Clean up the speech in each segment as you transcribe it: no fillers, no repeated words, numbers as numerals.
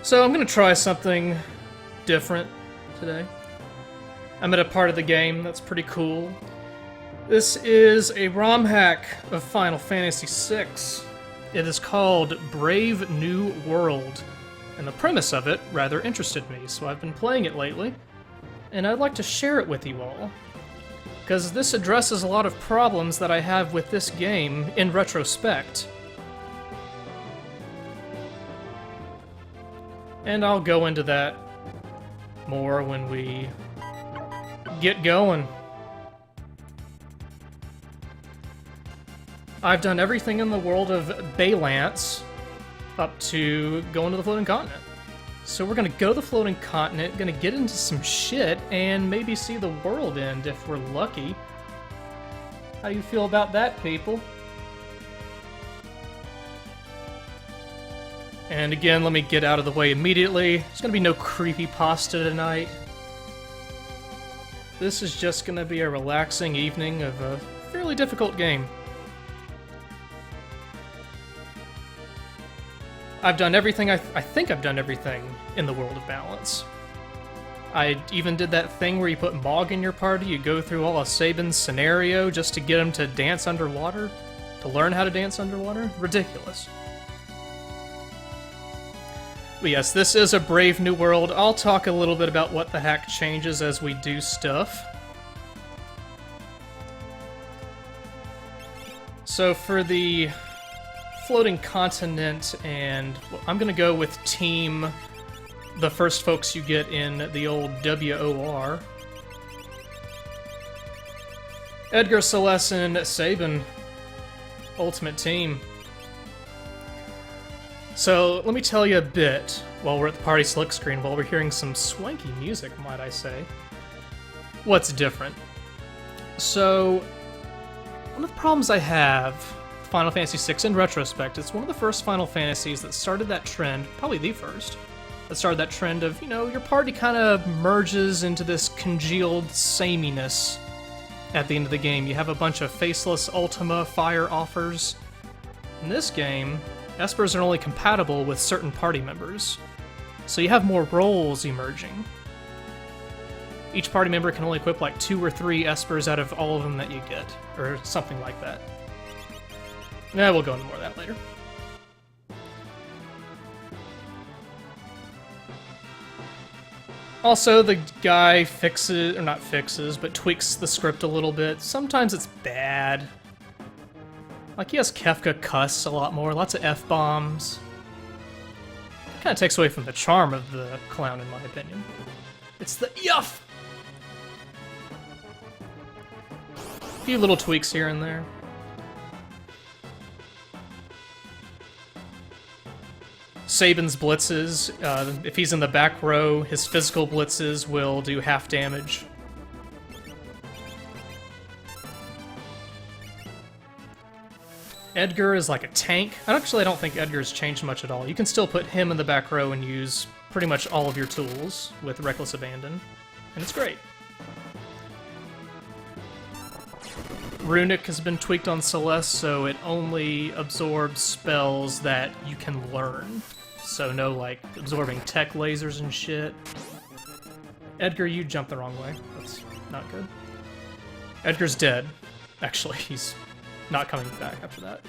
So I'm gonna try something different today. I'm at a part of the game that's pretty cool. This is a ROM hack of Final Fantasy VI. It is called Brave New World, and the premise of it rather interested me, so I've been playing it lately, and I'd like to share it with you all, because this addresses a lot of problems that I have with this game in retrospect. And I'll go into that more when we get going. I've done everything in the world of Baylance up to going to the floating continent. So we're gonna go to the floating continent, gonna get into some shit, and maybe see the world end if we're lucky. How do you feel about that, people? And again, let me get out of the way immediately. There's gonna be no creepypasta tonight. This is just gonna be a relaxing evening of a fairly difficult game. I've done everything, I think I've done everything in the world of balance. I even did that thing where you put Mog in your party, you go through all of Sabin's scenario just to get him to dance underwater, to learn how to dance underwater. Ridiculous. But yes, this is a Brave New World. I'll talk a little bit about what the hack changes as we do stuff. So for the floating continent, and I'm gonna go with team the first folks you get in the old WOR. Edgar, Celeste, and Sabin. Ultimate team. So, let me tell you a bit, while we're at the party select screen, while we're hearing some swanky music, might I say, what's different. So, one of the problems I have with Final Fantasy VI in retrospect, it's one of the first Final Fantasies that started that trend, probably the first, that started that trend of, you know, your party kind of merges into this congealed sameness at the end of the game. You have a bunch of faceless Ultima fire offers. In this game, Espers are only compatible with certain party members, so you have more roles emerging. Each party member can only equip like 2 or 3 Espers out of all of them that you get, or something like that. Nah, we'll go into more of that later. Also, the guy fixes, or not fixes, but tweaks the script a little bit. Sometimes it's bad. Like, he has Kefka cuss a lot more, lots of F-bombs. Kind of takes away from the charm of the clown, in my opinion. It's the yuff! A few little tweaks here and there. Sabin's blitzes, if he's in the back row, his physical blitzes will do half damage. Edgar is like a tank. I don't think Edgar's changed much at all. You can still put him in the back row and use pretty much all of your tools with Reckless Abandon, and it's great. Runic has been tweaked on Celeste, so it only absorbs spells that you can learn. So no, like, absorbing tech lasers and shit. Edgar, you jumped the wrong way. That's not good. Edgar's dead. Actually, he's not coming back after that.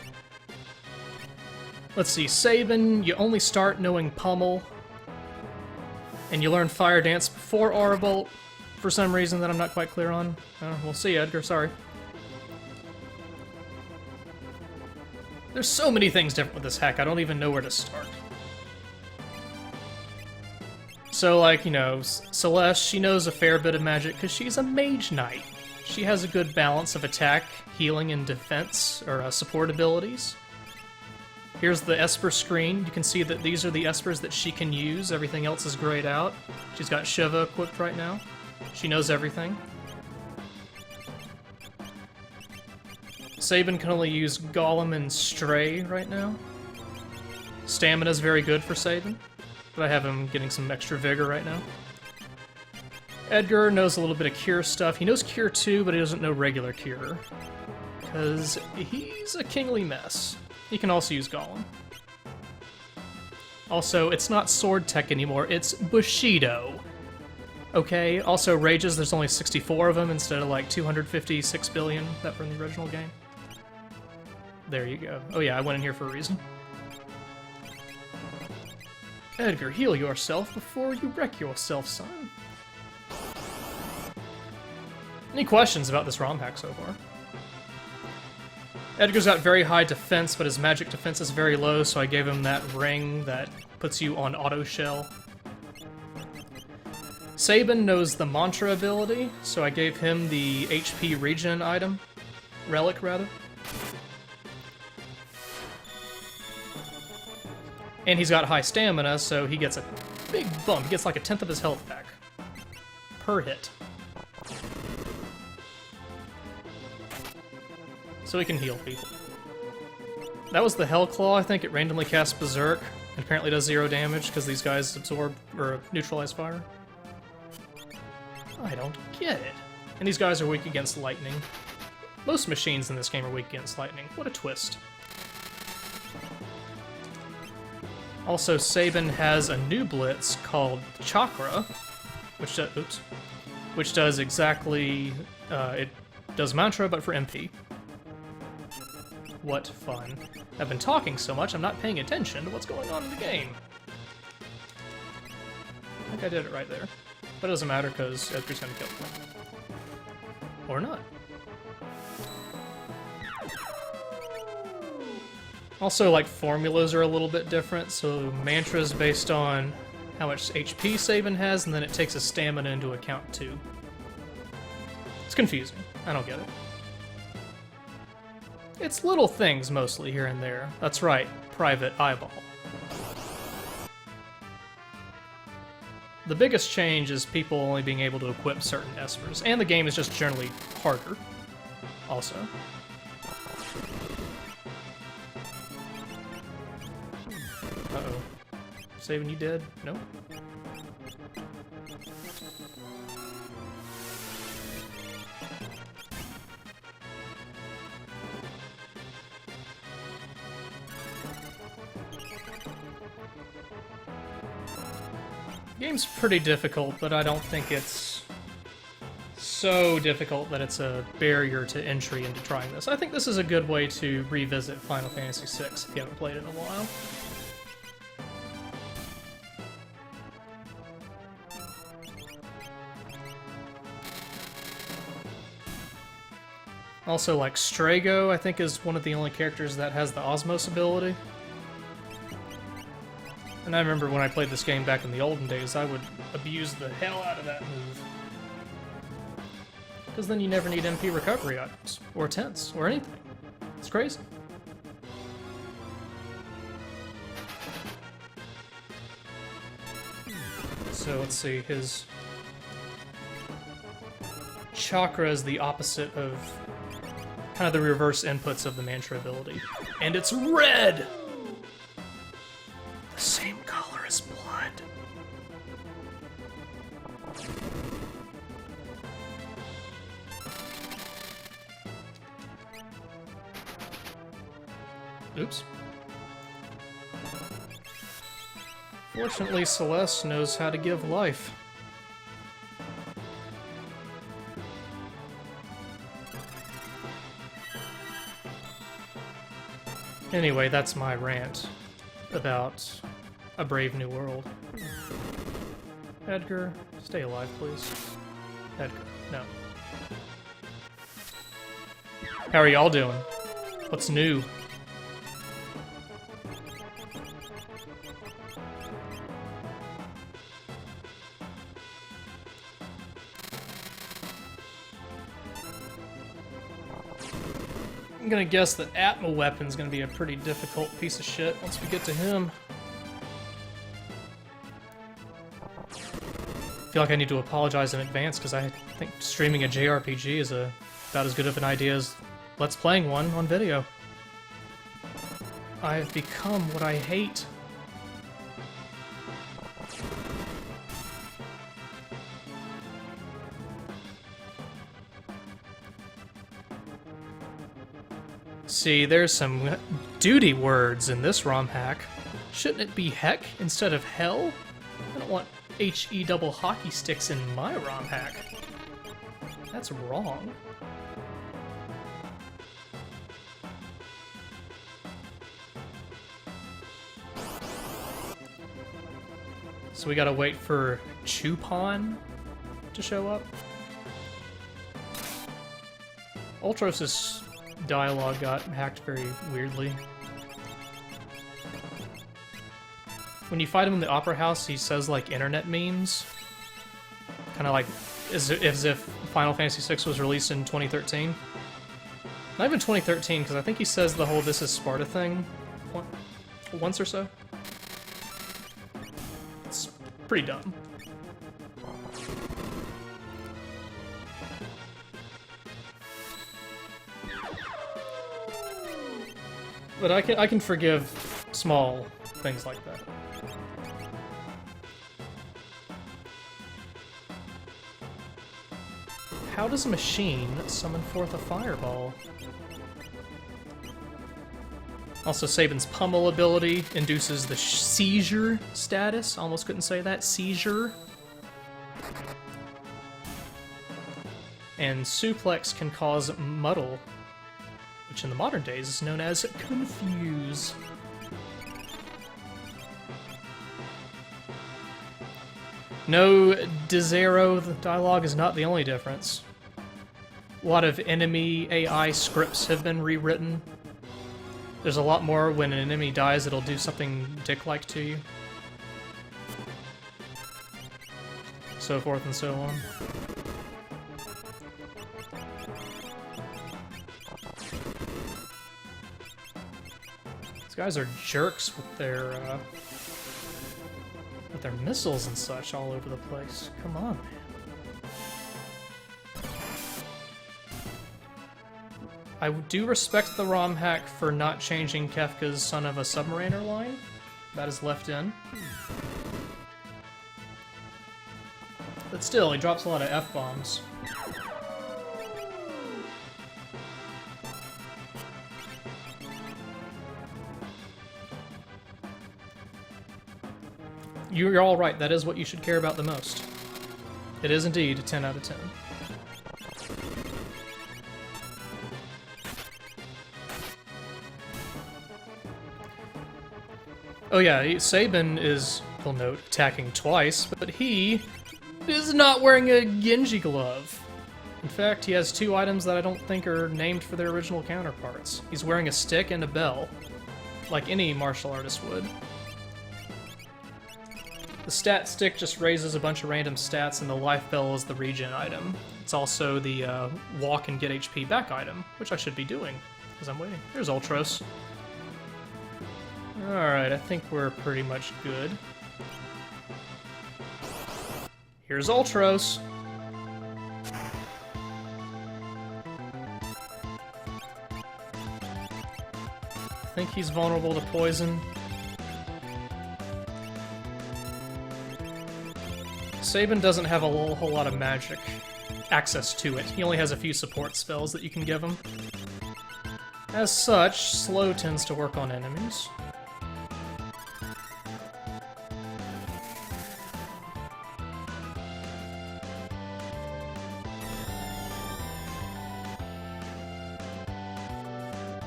Let's see, Sabin, you only start knowing Pummel. And you learn Fire Dance before Aura Bolt, for some reason that I'm not quite clear on. We'll see, Edgar, sorry. There's so many things different with this hack, I don't even know where to start. So, like, you know, Celeste, she knows a fair bit of magic because she's a mage knight. She has a good balance of attack, healing, and defense, or support abilities. Here's the Esper screen. You can see that these are the Espers that she can use. Everything else is grayed out. She's got Shiva equipped right now. She knows everything. Sabin can only use Golem and Stray right now. Stamina's very good for Sabin, but I have him getting some extra vigor right now. Edgar knows a little bit of Cure stuff. He knows Cure 2, but he doesn't know regular Cure, because he's a kingly mess. He can also use Golem. Also, it's not sword tech anymore, it's Bushido. Okay, also rages, there's only 64 of them instead of like 256 billion that were in the original game. There you go. Oh yeah, I went in here for a reason. Edgar, heal yourself before you wreck yourself, son. Any questions about this ROM hack so far? Edgar's got very high defense, but his magic defense is very low, so I gave him that ring that puts you on auto shell. Sabin knows the mantra ability, so I gave him the HP regen item. Relic, rather. And he's got high stamina, so he gets a big bump. He gets like a tenth of his health back. Per hit. So he can heal people. That was the Hell Claw, I think. It randomly casts Berserk, and apparently does 0 damage, because these guys absorb, or neutralize fire. I don't get it. And these guys are weak against lightning. Most machines in this game are weak against lightning. What a twist. Also, Sabin has a new blitz called Chakra, which does exactly, it does mantra, but for MP. What fun. I've been talking so much, I'm not paying attention to what's going on in the game. I think I did it right there. But it doesn't matter, because Edgar's gonna kill me. Or not. Also, like, formulas are a little bit different, so mantra's based on how much HP Sabin has, and then it takes his stamina into account, too. It's confusing. I don't get it. It's little things, mostly, here and there. That's right, Private Eyeball. The biggest change is people only being able to equip certain espers, and the game is just generally harder, also. Uh-oh. Sabin, you dead? No? Game's pretty difficult, but I don't think it's so difficult that it's a barrier to entry into trying this. I think this is a good way to revisit Final Fantasy VI if you haven't played it in a while. Also, like, Strago, I think, is one of the only characters that has the Osmos ability. And I remember when I played this game back in the olden days, I would abuse the hell out of that move. Because then you never need MP recovery items, or tents, or anything. It's crazy. So let's see, his chakra is the opposite of kind of the reverse inputs of the mantra ability. And it's red! The same color as blood. Oops. Fortunately, Celeste knows how to give life. Anyway, that's my rant about A Brave New World. Edgar, stay alive, please. Edgar, no. How are y'all doing? What's new? I'm gonna guess that Atma Weapon's gonna be a pretty difficult piece of shit once we get to him. I feel like I need to apologize in advance because I think streaming a JRPG is about as good of an idea as Let's Playing one on video. I have become what I hate. See, there's some duty words in this ROM hack. Shouldn't it be heck instead of hell? I don't want HE double hockey sticks in my ROM hack. That's wrong. So we gotta wait for Chupon to show up. Ultros's dialogue got hacked very weirdly. When you fight him in the Opera House, he says like internet memes. Kind of like as if Final Fantasy VI was released in 2013. Not even 2013, because I think he says the whole "This is Sparta" thing once or so. It's pretty dumb. But I can forgive small things like that. How does a machine summon forth a fireball? Also, Sabin's pummel ability induces the seizure status. Almost couldn't say that. Seizure. And suplex can cause muddle, which in the modern days is known as confuse. No, Dezero, the dialogue is not the only difference. A lot of enemy AI scripts have been rewritten. There's a lot more when an enemy dies, it'll do something dick-like to you. So forth and so on. These guys are jerks with their missiles and such all over the place. Come on, man. I do respect the ROM hack for not changing Kefka's Son of a Submariner line. That is left in. But still, he drops a lot of F-bombs. You're all right, that is what you should care about the most. It is indeed a 10 out of 10. Oh yeah, Sabin is, you'll note, attacking twice, but he is not wearing a Genji glove. In fact, he has two items that I don't think are named for their original counterparts. He's wearing a stick and a bell, like any martial artist would. The stat stick just raises a bunch of random stats, and the life bell is the regen item. It's also the walk and get HP back item, which I should be doing, because I'm waiting. There's Ultros. Alright, I think we're pretty much good. Here's Ultros. I think he's vulnerable to poison. Sabin doesn't have a whole lot of magic access to it. He only has a few support spells that you can give him. As such, slow tends to work on enemies.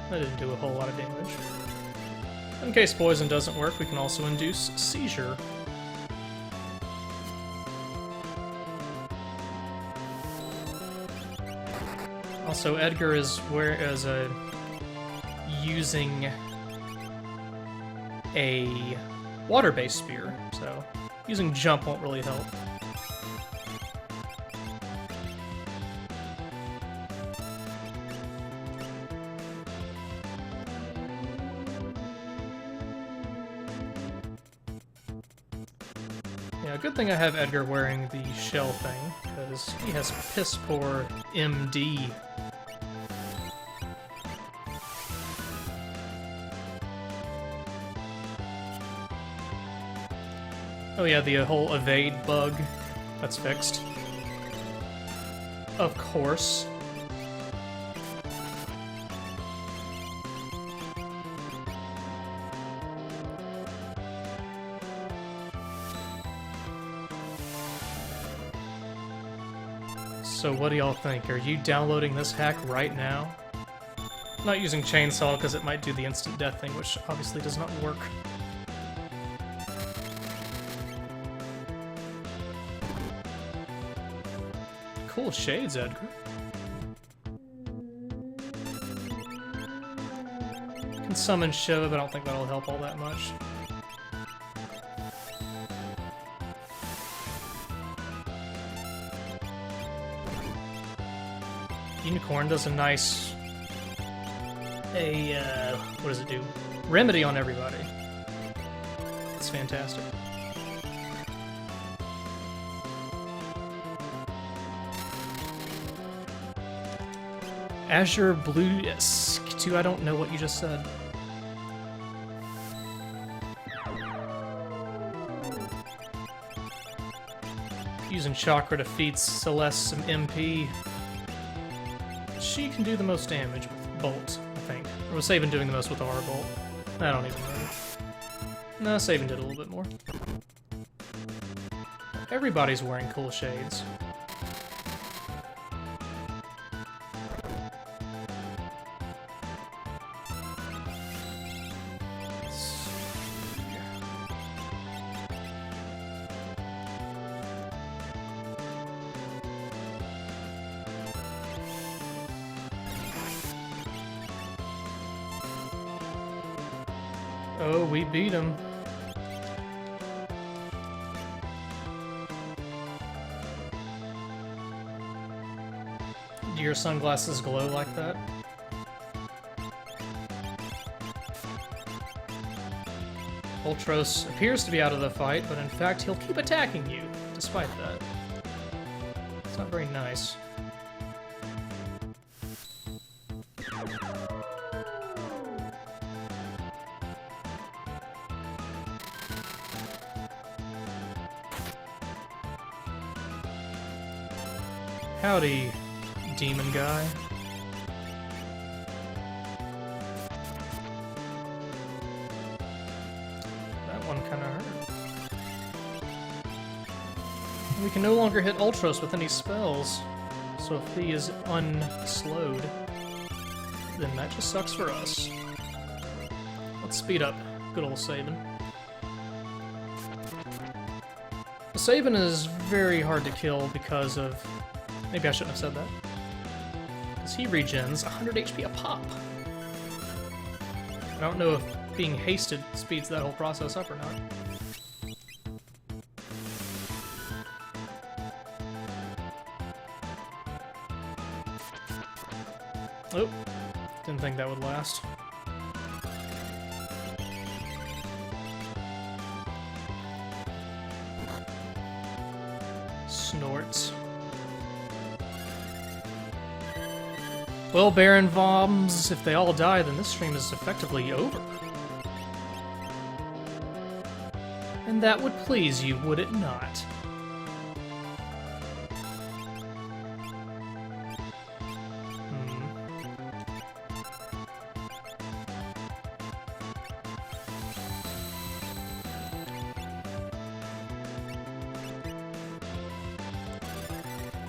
That didn't do a whole lot of damage. In case poison doesn't work, we can also induce seizure. Also, Edgar is using a water-based spear, so using jump won't really help. Yeah, good thing I have Edgar wearing the shell thing, because he has piss poor MD. Oh yeah, the whole evade bug, that's fixed. Of course. So what do y'all think? Are you downloading this hack right now? I'm not using chainsaw because it might do the instant death thing, which obviously does not work. Cool shades, Edgar. Can summon Shiva, but I don't think that'll help all that much. Unicorn does a nice... what does it do? Remedy on everybody. It's fantastic. Azure Blue... I don't know what you just said. Using Chakra defeats Celeste some MP. She can do the most damage with Bolt, I think. Or was Sabin doing the most with R Bolt? I don't even know. No, Sabin did a little bit more. Everybody's wearing cool shades. Oh, we beat him. Do your sunglasses glow like that? Ultros appears to be out of the fight, but in fact he'll keep attacking you, despite that. It's not very nice. Howdy, demon guy. That one kinda hurt. We can no longer hit Ultros with any spells, so if he is unslowed, then that just sucks for us. Let's speed up good old Sabin. Sabin is very hard to kill because of... Maybe I shouldn't have said that. Because he regens 100 HP a pop. I don't know if being hasted speeds that whole process up or not. Oh, didn't think that would last. Snorts. Well, Baron Voms, if they all die, then this stream is effectively over. And that would please you, would it not?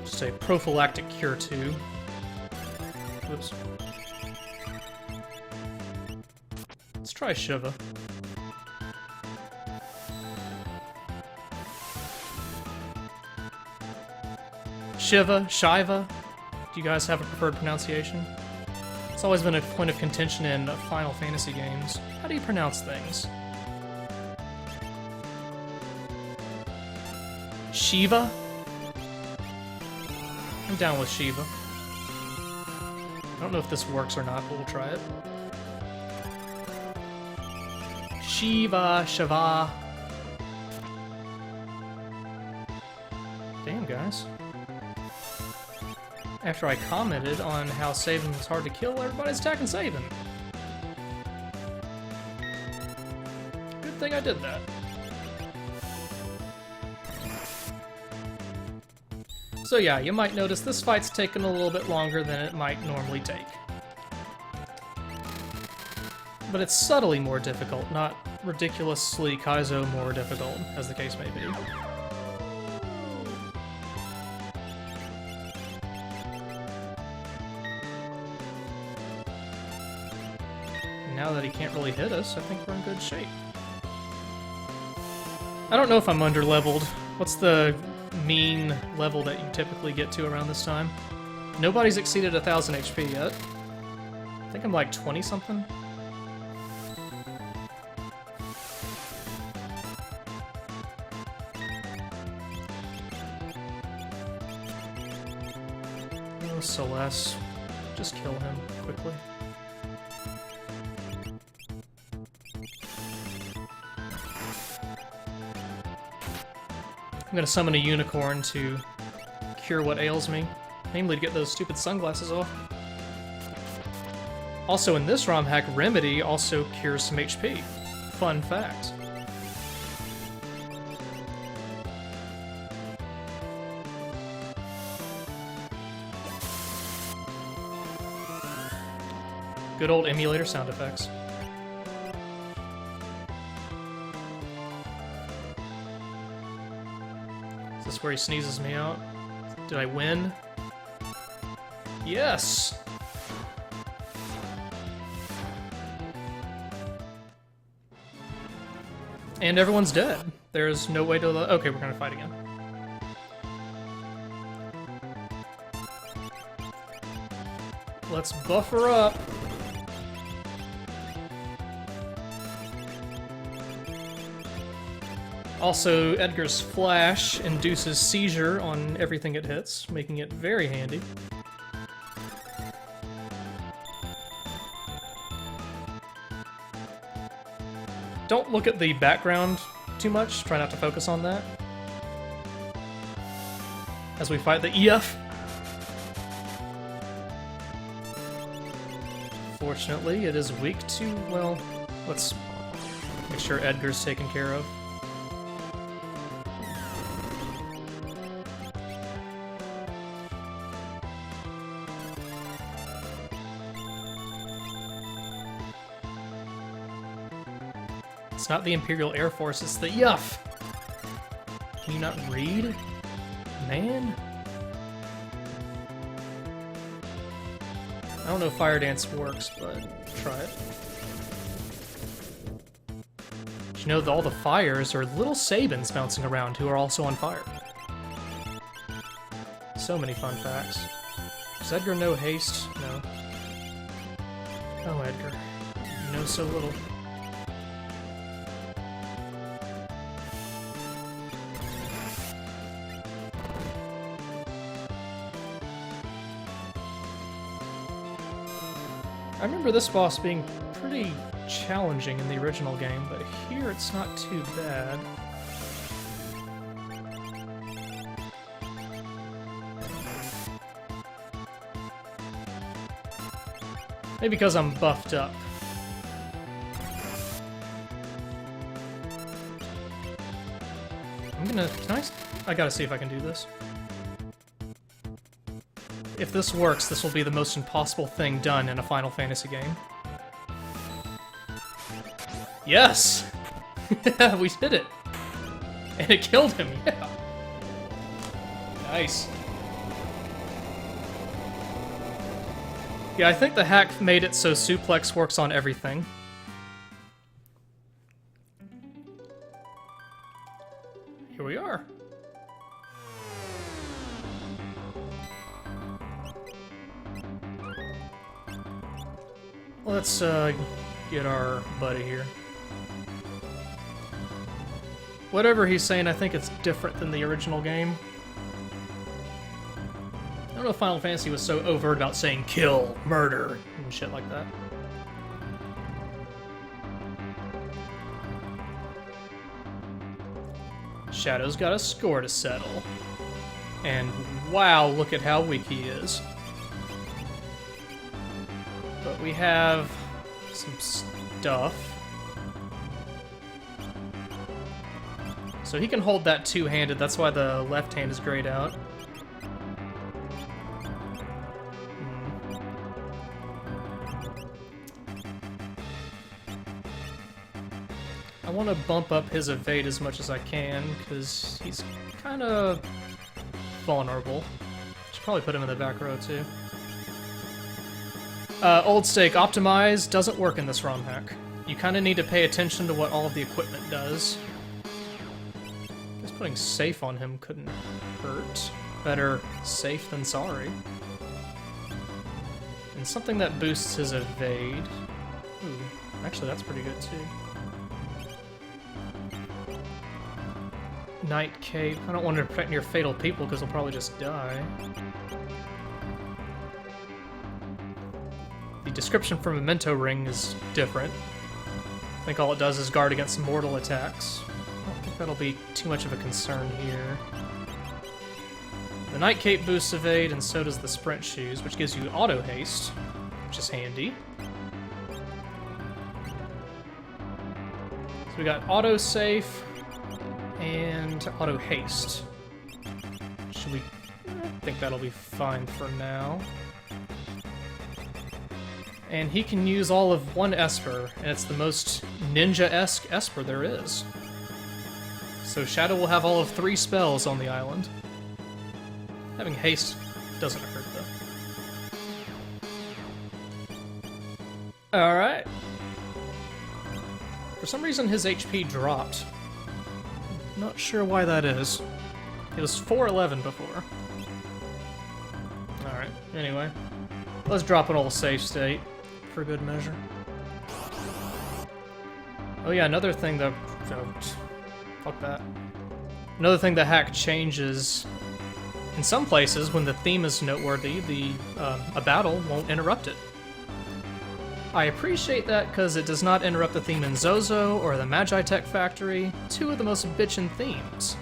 Just a prophylactic cure too. Whoops. Let's try Shiva. Shiva? Do you guys have a preferred pronunciation? It's always been a point of contention in Final Fantasy games. How do you pronounce things? Shiva? I'm down with Shiva. I don't know if this works or not, but we'll try it. Shiva. Damn, guys. After I commented on how Sabin was hard to kill, everybody's attacking Sabin. Good thing I did that. So yeah, you might notice this fight's taken a little bit longer than it might normally take. But it's subtly more difficult, not ridiculously Kaizo more difficult, as the case may be. now that he can't really hit us, I think we're in good shape. I don't know if I'm under-leveled. What's the mean level that you typically get to around this time? Nobody's exceeded 1000 HP yet. I think I'm like 20-something. Oh, Celeste. Just kill him quickly. I'm gonna summon a unicorn to cure what ails me, namely to get those stupid sunglasses off. Also, in this ROM hack, Remedy also cures some HP. Fun fact. Good old emulator sound effects. Is this where he sneezes me out? Did I win? Yes! And everyone's dead. There's no way to... Okay, we're gonna fight again. Let's buffer up. Also, Edgar's Flash induces seizure on everything it hits, making it very handy. Don't look at the background too much, try not to focus on that. As we fight the EF. Fortunately, it is weak to, well, let's make sure Edgar's taken care of. It's not the Imperial Air Force, it's the Yuff! Can you not read? Man? I don't know if Fire Dance works, but try it. Did you know that all the fires are little Sabins bouncing around who are also on fire? So many fun facts. Does Edgar know haste? No. Oh, Edgar. You know so little. I remember this boss being pretty challenging in the original game, but here it's not too bad. Maybe because I'm buffed up. I gotta see if I can do this. If this works, this will be the most impossible thing done in a Final Fantasy game. Yes! We did it! And it killed him, yeah! Nice. Yeah, I think the hack made it so suplex works on everything. Here we are. Let's get our buddy here. Whatever he's saying, I think it's different than the original game. I don't know if Final Fantasy was so overt about saying kill, murder, and shit like that. Shadow's got a score to settle. And wow, look at how weak he is. But we have some stuff. So he can hold that two-handed, that's why the left hand is grayed out. I want to bump up his evade as much as I can, because he's kind of vulnerable. Should probably put him in the back row, too. Old Steak, Optimize doesn't work in this ROM hack. You kind of need to pay attention to what all of the equipment does. Just putting safe on him couldn't hurt. Better safe than sorry. And something that boosts his evade. Ooh, actually that's pretty good too. Night Cape. I don't want to protect near fatal people because they'll probably just die. The description for Memento Ring is different. I think all it does is guard against mortal attacks. I don't think that'll be too much of a concern here. The Night Cape boosts evade, and so does the Sprint Shoes, which gives you auto haste, which is handy. So we got auto safe and auto haste. Should we? I think that'll be fine for now. And he can use all of one Esper, and it's the most ninja-esque Esper there is. So Shadow will have all of 3 spells on the island. Having haste doesn't hurt, though. Alright. For some reason, his HP dropped. Not sure why that is. It was 411 before. Alright, anyway. Let's drop an old safe state, for good measure. Oh yeah, another thing that... Oh, fuck that. Another thing the hack changes... In some places, when the theme is noteworthy, a battle won't interrupt it. I appreciate that because it does not interrupt the theme in Zozo or the Magitech Factory, 2 of the most bitchin' themes.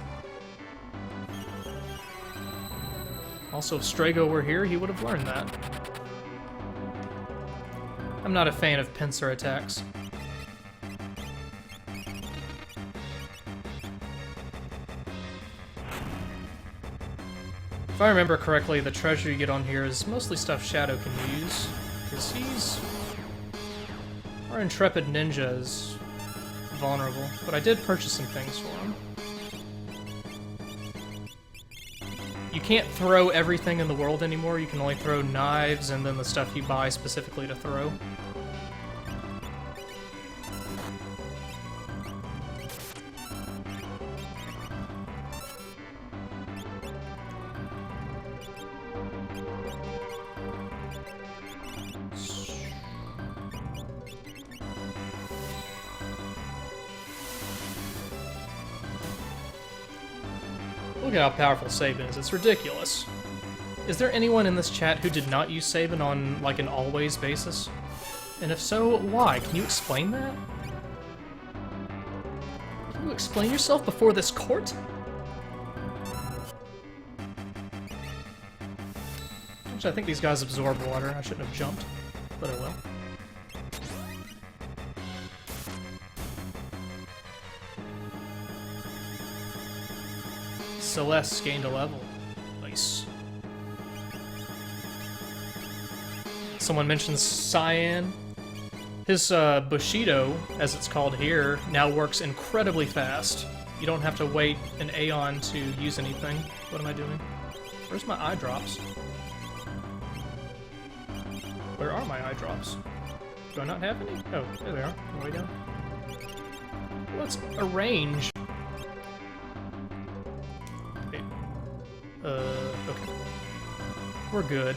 Also, if Strago were here, he would have learned that. I'm not a fan of pincer attacks. If I remember correctly, the treasure you get on here is mostly stuff Shadow can use, because he's... Our Intrepid Ninja is vulnerable, but I did purchase some things for him. You can't throw everything in the world anymore, you can only throw knives and then the stuff you buy specifically to throw. Look at how powerful Sabin is, it's ridiculous. Is there anyone in this chat who did not use Sabin on, like, an always basis? And if so, why? Can you explain that? Can you explain yourself before this court? Actually, I think these guys absorb water. I shouldn't have jumped, but I will. Celeste gained a level. Nice. Someone mentions Cyan. His Bushido, as it's called here, now works incredibly fast. You don't have to wait an Aeon to use anything. What am I doing? Where's my eye drops? Where are my eye drops? Do I not have any? Oh, there they are. Way down. Let's arrange. Okay. We're good.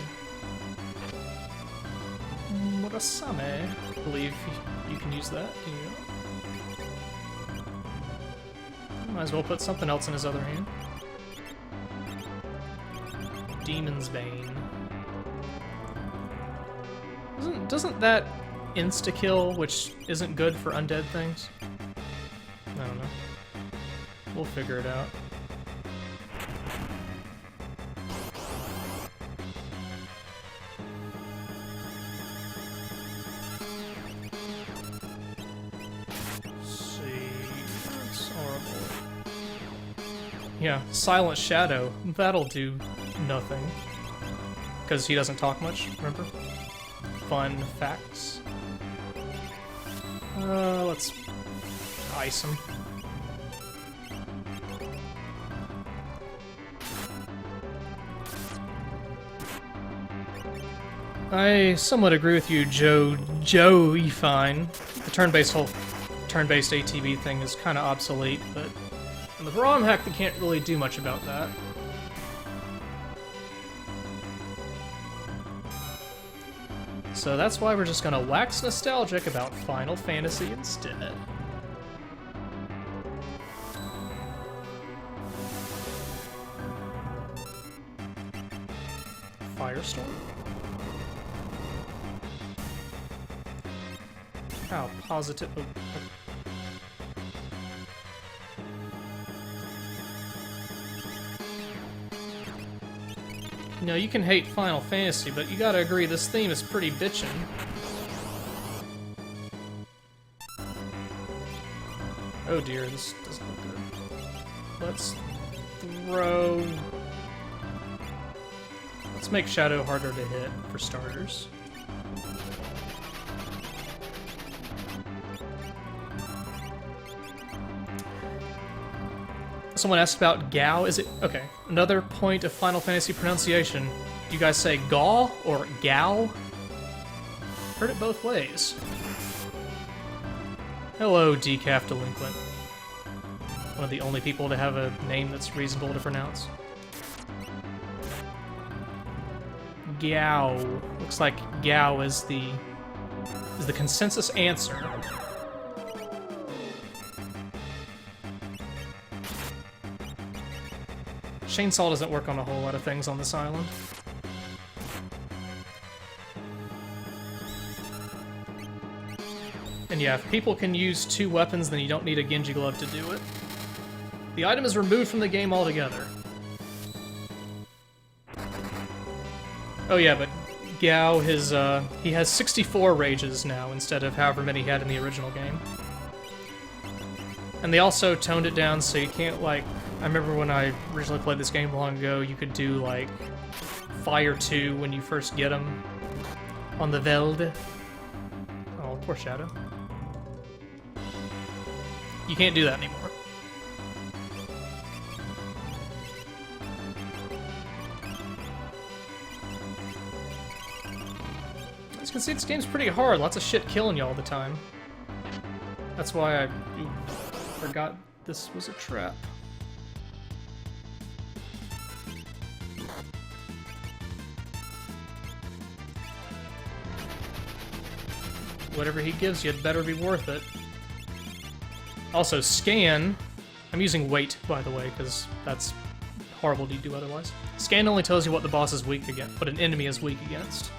Murasame. I believe you can use that. Can you? Might as well put something else in his other hand. Demon's Bane. Doesn't that insta-kill, which isn't good for undead things? I don't know. We'll figure it out. Yeah, Silent Shadow. That'll do nothing. Because he doesn't talk much, remember? Fun facts. Let's ice him. I somewhat agree with you, Joey Fine. The turn-based ATB thing is kind of obsolete, but with ROM hack, they can't really do much about that. So that's why we're just gonna wax nostalgic about Final Fantasy instead. Firestorm? How positive. Oh. You know, you can hate Final Fantasy, but you gotta agree this theme is pretty bitchin'. Oh dear, this doesn't look good. Let's throw... Let's make Shadow harder to hit, for starters. Someone asked about Gao. Is it... Okay. Another point of Final Fantasy pronunciation. Do you guys say Gaw or Gao? Heard it both ways. Hello, Decaf Delinquent. One of the only people to have a name that's reasonable to pronounce. Gao. Looks like Gao is the consensus answer. Chainsaw doesn't work on a whole lot of things on this island. And yeah, if people can use 2 weapons, then you don't need a Genji glove to do it. The item is removed from the game altogether. Oh yeah, but Gao, he has 64 rages now instead of however many he had in the original game. And they also toned it down so you can't, like... I remember when I originally played this game long ago, you could do, like, Fire 2 when you first get him on the Veld. Oh, poor Shadow. You can't do that anymore. As you can see, this game's pretty hard. Lots of shit killing you all the time. That's why I forgot this was a trap. Whatever he gives you, it better be worth it. Also, scan. I'm using wait, by the way, because that's horrible to do otherwise. Scan only tells you what the boss is weak against, what an enemy is weak against.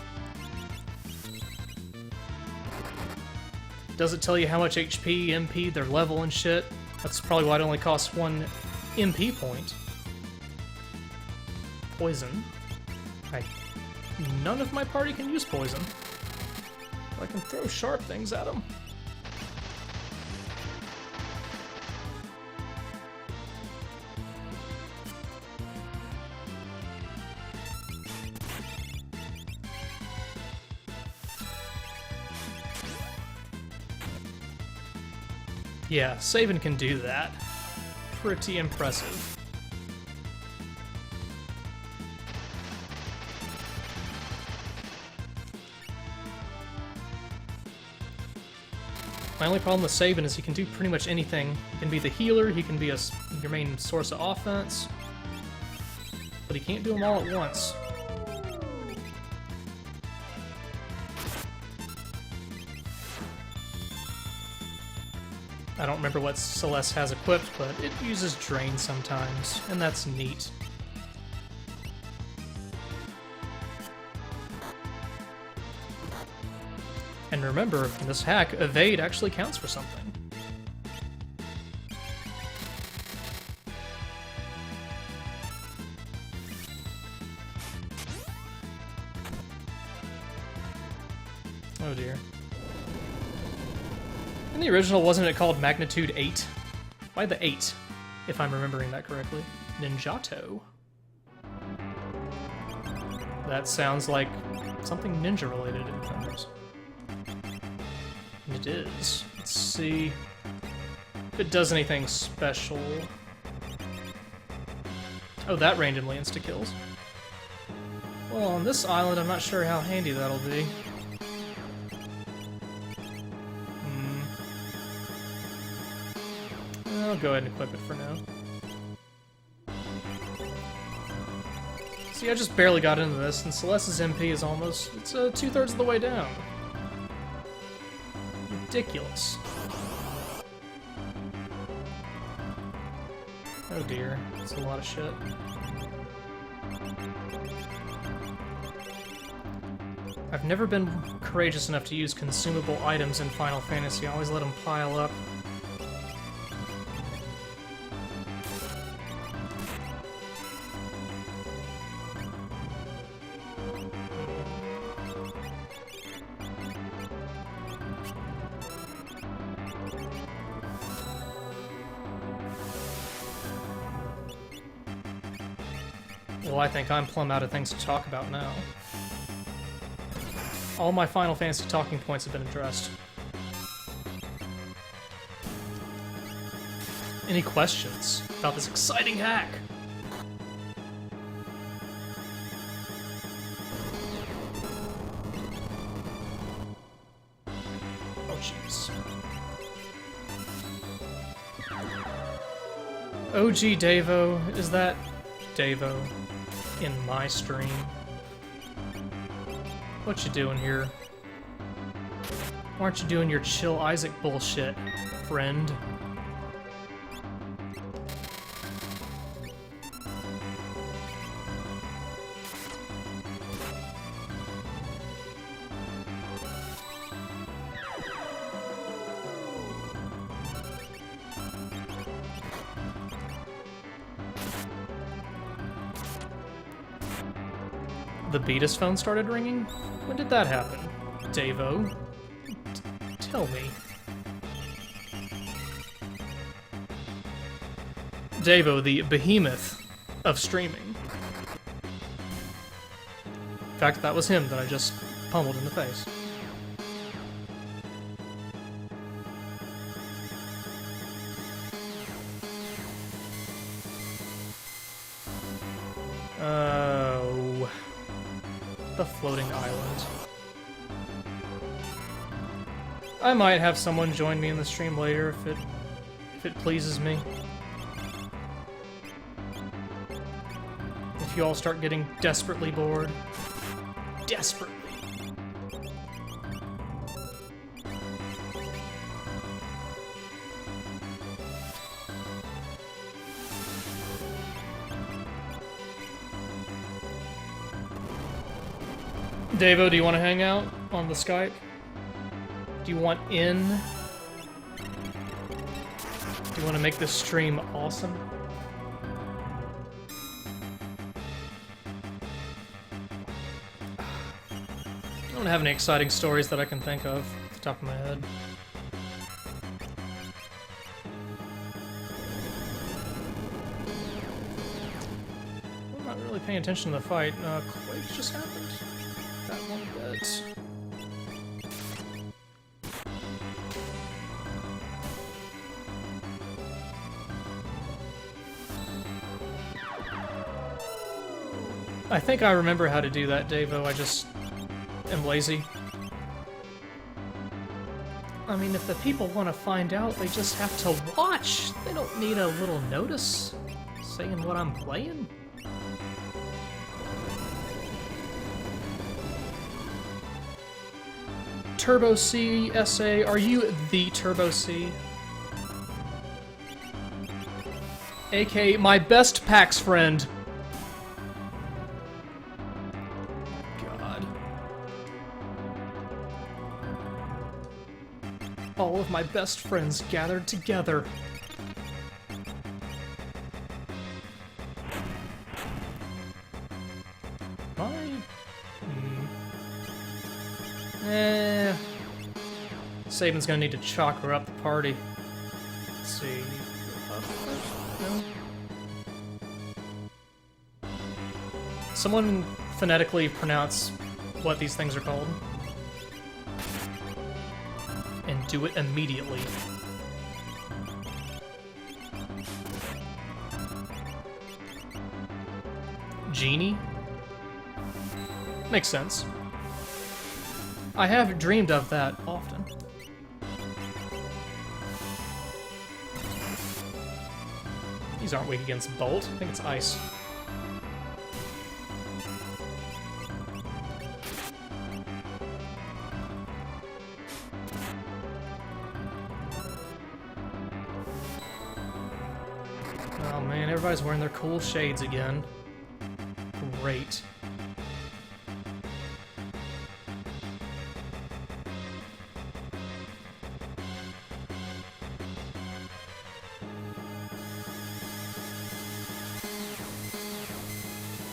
Does it tell you how much HP, MP, their level and shit? That's probably why it only costs 1 MP point. Poison. None of my party can use poison. I can throw sharp things at them. Yeah, Sabin can do that. Pretty impressive. My only problem with Sabin is he can do pretty much anything. He can be the healer, he can be your main source of offense, but he can't do them all at once. I don't remember what Celeste has equipped, but it uses Drain sometimes, and that's neat. And remember, in this hack, evade actually counts for something. Oh dear. In the original, wasn't it called Magnitude 8? Why the 8, if I'm remembering that correctly? Ninjato. That sounds like something ninja related in terms. It is. Let's see if it does anything special. Oh, that randomly insta-kills. Well, on this island, I'm not sure how handy that'll be. I'll go ahead and equip it for now. See, I just barely got into this, and Celeste's MP is almost... it's 2/3 of the way down. Ridiculous. Oh dear, that's a lot of shit. I've never been courageous enough to use consumable items in Final Fantasy. I always let them pile up. Well, I think I'm plumb out of things to talk about now. All my Final Fantasy talking points have been addressed. Any questions about this exciting hack? Oh, jeez. OG Davo, is that Davo in my stream? What you doing here? Why aren't you doing your Chill Isaac bullshit, friend? The Betus phone started ringing? When did that happen? Davo? Tell me. Davo, the behemoth of streaming. In fact, that was him that I just pummeled in the face. Oh. The floating island. I might have someone join me in the stream later if it pleases me. If you all start getting desperately bored. Desperately. Davo, do you want to hang out on the Skype? Do you want in? Do you want to make this stream awesome? I don't have any exciting stories that I can think of off the top of my head. I'm not really paying attention to the fight. Quake just happened. That one bit. I think I remember how to do that, Davo. I just am lazy. I mean, if the people want to find out, they just have to watch. They don't need a little notice saying what I'm playing. Turbo C, SA, are you the Turbo C? AK, my best PAX friend. God. All of my best friends gathered together. Saban's gonna need to chalk her up the party. Let's see. No. Someone phonetically pronounce what these things are called. And do it immediately. Genie? Makes sense. I have dreamed of that often. These aren't weak against Bolt. I think it's Ice. Oh man, everybody's wearing their cool shades again. Great.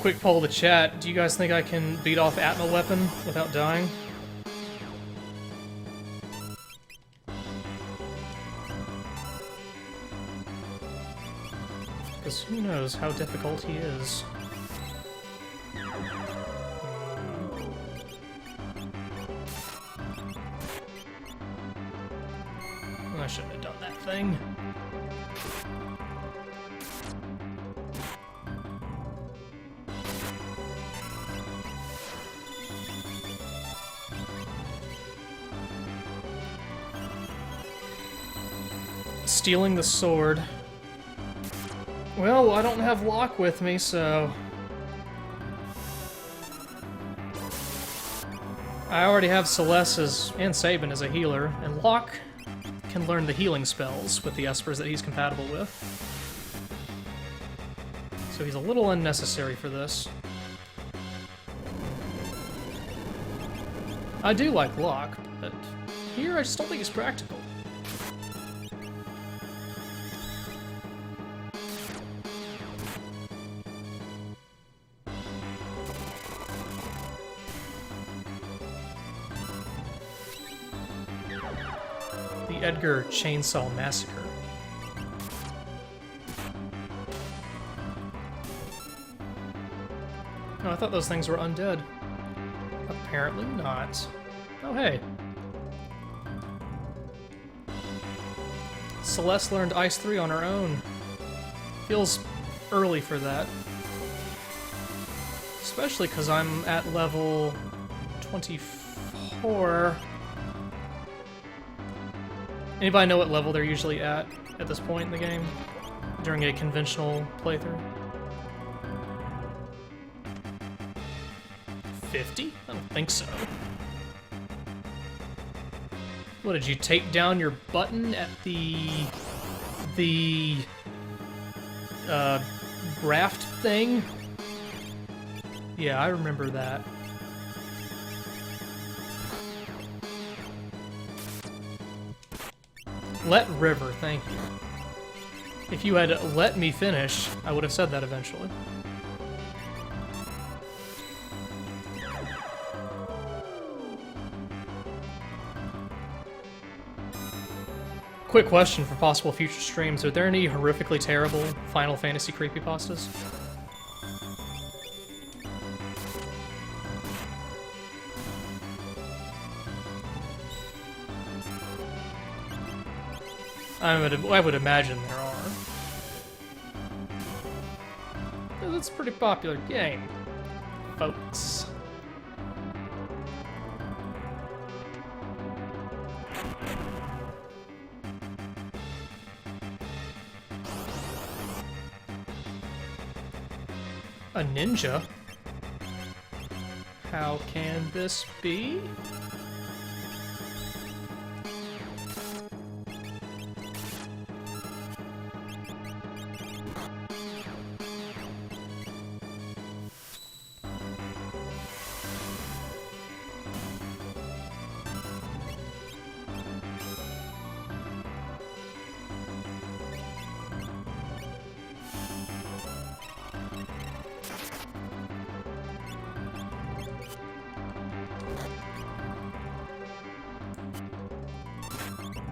Quick poll to chat. Do you guys think I can beat off Atma Weapon without dying? Because who knows how difficult he is. I shouldn't have done that thing. Stealing the sword. Well, I don't have Locke with me, so... I already have Celeste and Sabin as a healer, and Locke can learn the healing spells with the Espers that he's compatible with. So he's a little unnecessary for this. I do like Locke, but here I just don't think he's practical. Edgar Chainsaw Massacre. Oh, I thought those things were undead. Apparently not. Oh, hey. Celeste learned Ice 3 on her own. Feels early for that. Especially because I'm at level 24. Anybody know what level they're usually at this point in the game? During a conventional playthrough? 50? I don't think so. What, did you tape down your button at the raft thing? Yeah, I remember that. Let River, thank you. If you had let me finish, I would have said that eventually. Quick question for possible future streams. Are there any horrifically terrible Final Fantasy creepypastas? I would imagine there are. It's a pretty popular game, folks. A ninja? How can this be?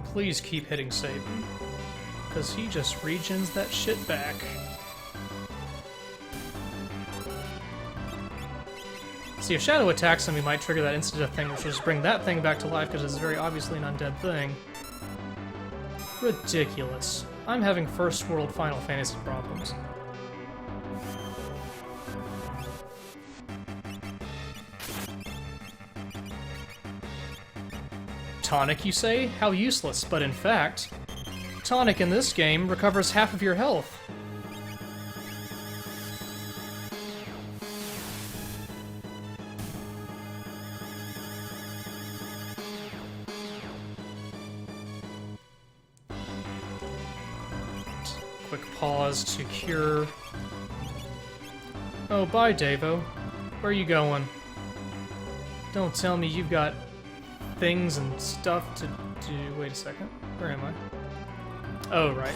Please keep hitting Sabin, because he just regens that shit back. See, if Shadow attacks him, he might trigger that instant-death thing, which will just bring that thing back to life, because it's very obviously an undead thing. Ridiculous. I'm having first-world Final Fantasy problems. tonic, you say? How useless, but in fact, tonic in this game recovers half of your health. Quick pause to cure. Oh, bye, Davo. Where are you going? Don't tell me you've got things and stuff to do. Wait a second. Where am I? Oh, right.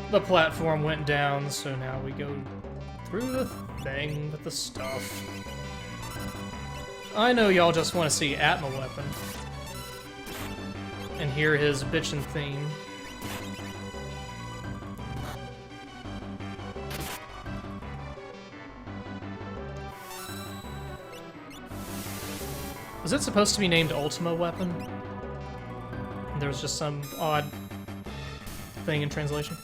The platform went down, so now we go through the thing with the stuff. I know y'all just want to see Atma Weapon and hear his bitchin' theme. Was it supposed to be named Ultima Weapon? And there was just some odd thing in translation?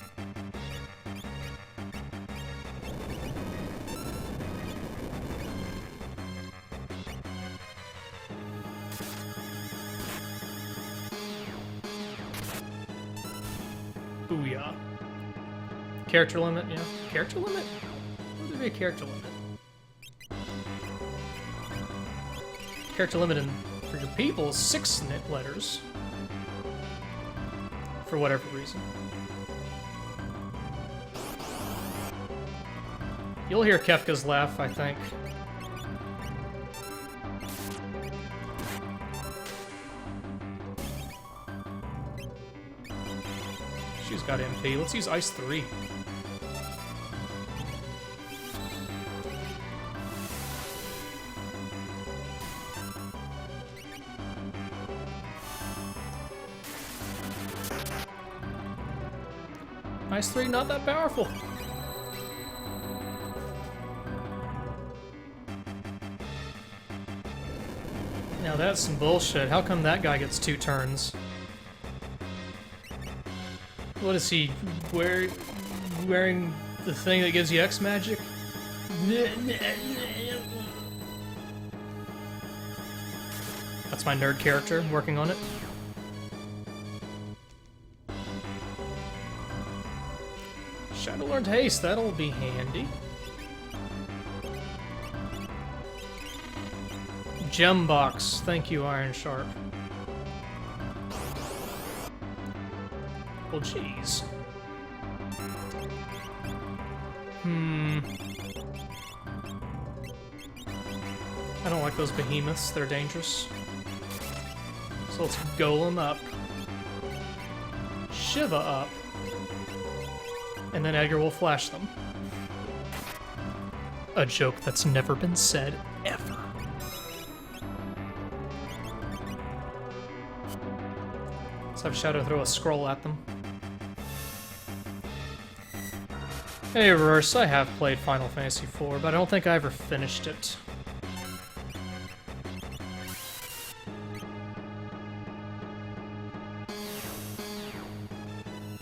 Booyah. Character limit, yeah. Character limit? Would there be a character limit? Character limit for your people is 6 letters. For whatever reason. You'll hear Kefka's laugh, I think. She's got MP. Let's use Ice 3. Ice 3, not that powerful. Now that's some bullshit. How come that guy gets 2 turns? What is he wearing the thing that gives you X magic? That's my nerd character working on it. Shadow Learned Haste, that'll be handy. Gem box, thank you, Iron Shark. Well, jeez. I don't like those behemoths, they're dangerous. So let's golem up. Shiva up. And then Edgar will flash them. A joke that's never been said, ever. Let's have Shadow throw a scroll at them. Hey, Reverse, I have played Final Fantasy IV, but I don't think I ever finished it.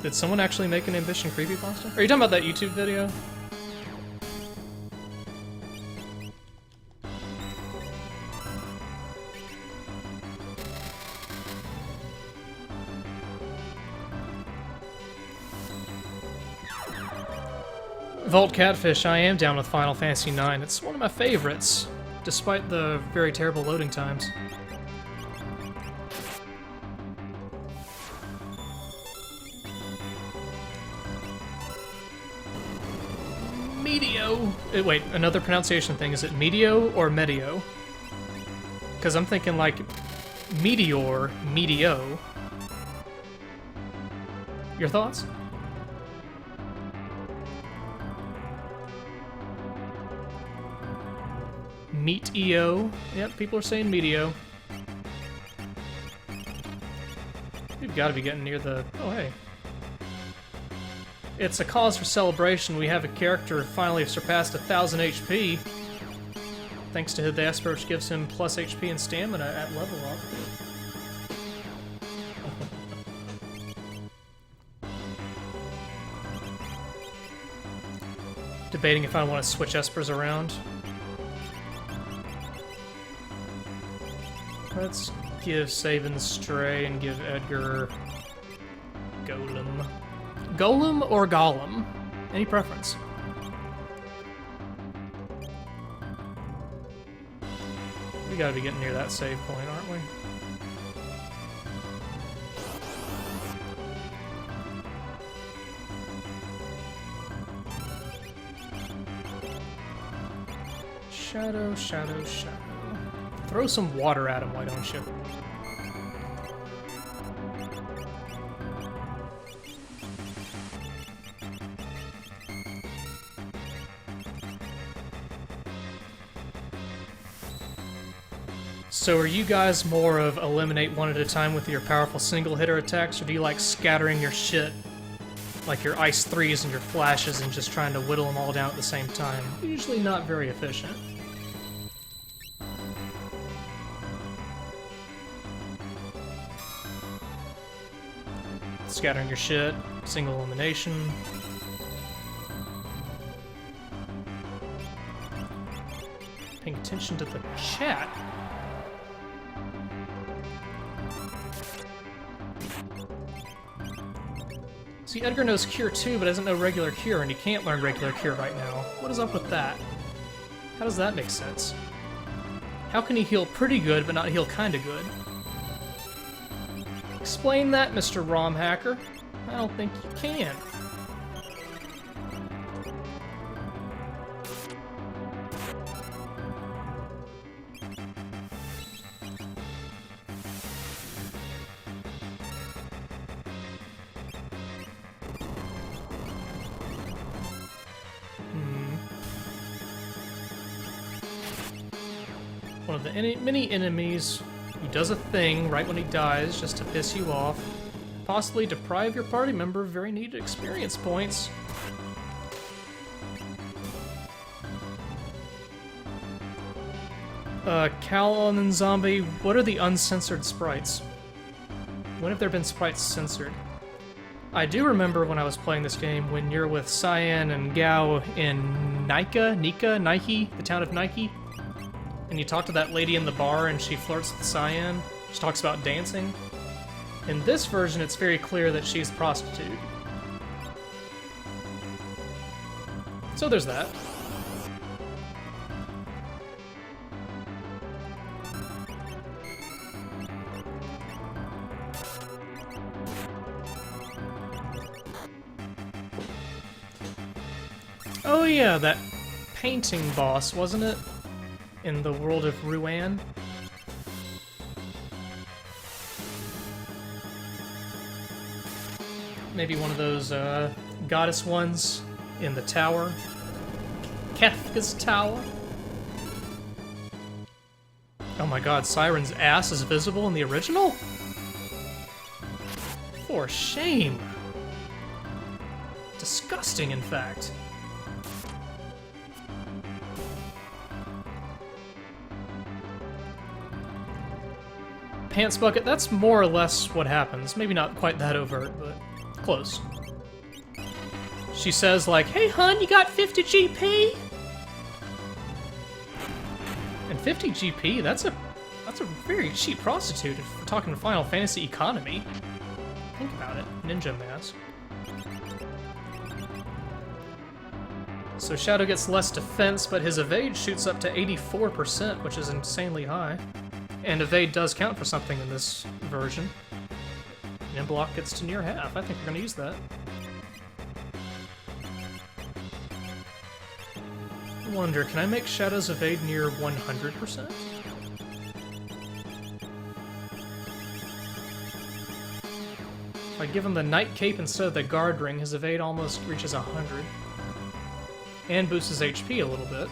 Did someone actually make an Ambition creepypasta? Are you talking about that YouTube video? Vault Catfish, I am down with Final Fantasy IX. It's one of my favorites, despite the very terrible loading times. Medio. Wait, another pronunciation thing. Is it Medio or Medio? Because I'm thinking like Meteor, Medio. Your thoughts? Meat-EO. Yep, people are saying Medio. We've got to be getting near the... Oh, hey. It's a cause for celebration. We have a character finally surpassed 1,000 HP. Thanks to the Esper, which gives him plus HP and stamina at level up. Debating if I want to switch Espers around. Let's give Sabin Stray and give Edgar Golem. Golem or Golem? Any preference? We gotta be getting near that save point, aren't we? Shadow, shadow, shadow. Throw some water at him, why don't you? So are you guys more of eliminate one at a time with your powerful single hitter attacks, or do you like scattering your shit? Like your Ice 3s and your flashes and just trying to whittle them all down at the same time? Usually not very efficient. Scattering your shit, single elimination. Paying attention to the chat. See, Edgar knows Cure too, but doesn't know Regular Cure, and he can't learn Regular Cure right now. What is up with that? How does that make sense? How can he heal pretty good, but not heal kinda good? Explain that, Mr. ROM Hacker. I don't think you can. One of the many enemies who does a thing right when he dies just to piss you off, possibly deprive your party member of very needed experience points. Calon and Zombie, what are the uncensored sprites? When have there been sprites censored? I do remember when I was playing this game when you're with Cyan and Gao in Nike, the town of Nike, and you talk to that lady in the bar and she flirts with Cyan. She talks about dancing. In this version, it's very clear that she's a prostitute. So there's that. Oh yeah, that painting boss, wasn't it? In the world of Ruan. Maybe one of those goddess ones in the tower. Kefka's tower. Oh my god, Siren's ass is visible in the original? For shame. Disgusting, in fact. Pants bucket, that's more or less what happens. Maybe not quite that overt, but close. She says like, hey hun, you got 50 GP? And 50 GP, that's a very cheap prostitute if we're talking Final Fantasy economy. Think about it, Ninja Mask. So Shadow gets less defense, but his evade shoots up to 84%, which is insanely high. And evade does count for something in this version. And block gets to near half. I think we're going to use that. I wonder, can I make Shadow's evade near 100%? If I give him the Night Cape instead of the Guard Ring, his evade almost reaches 100. And boosts his HP a little bit,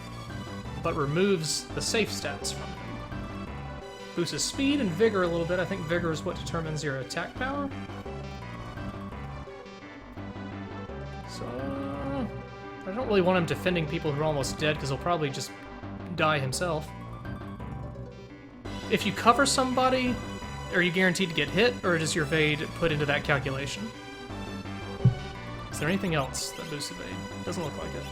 but removes the safe stats from him. Boosts his speed and vigor a little bit. I think vigor is what determines your attack power. So, I don't really want him defending people who are almost dead, because he'll probably just die himself. If you cover somebody, are you guaranteed to get hit, or does your evade put into that calculation? Is there anything else that boosts evade? Doesn't look like it.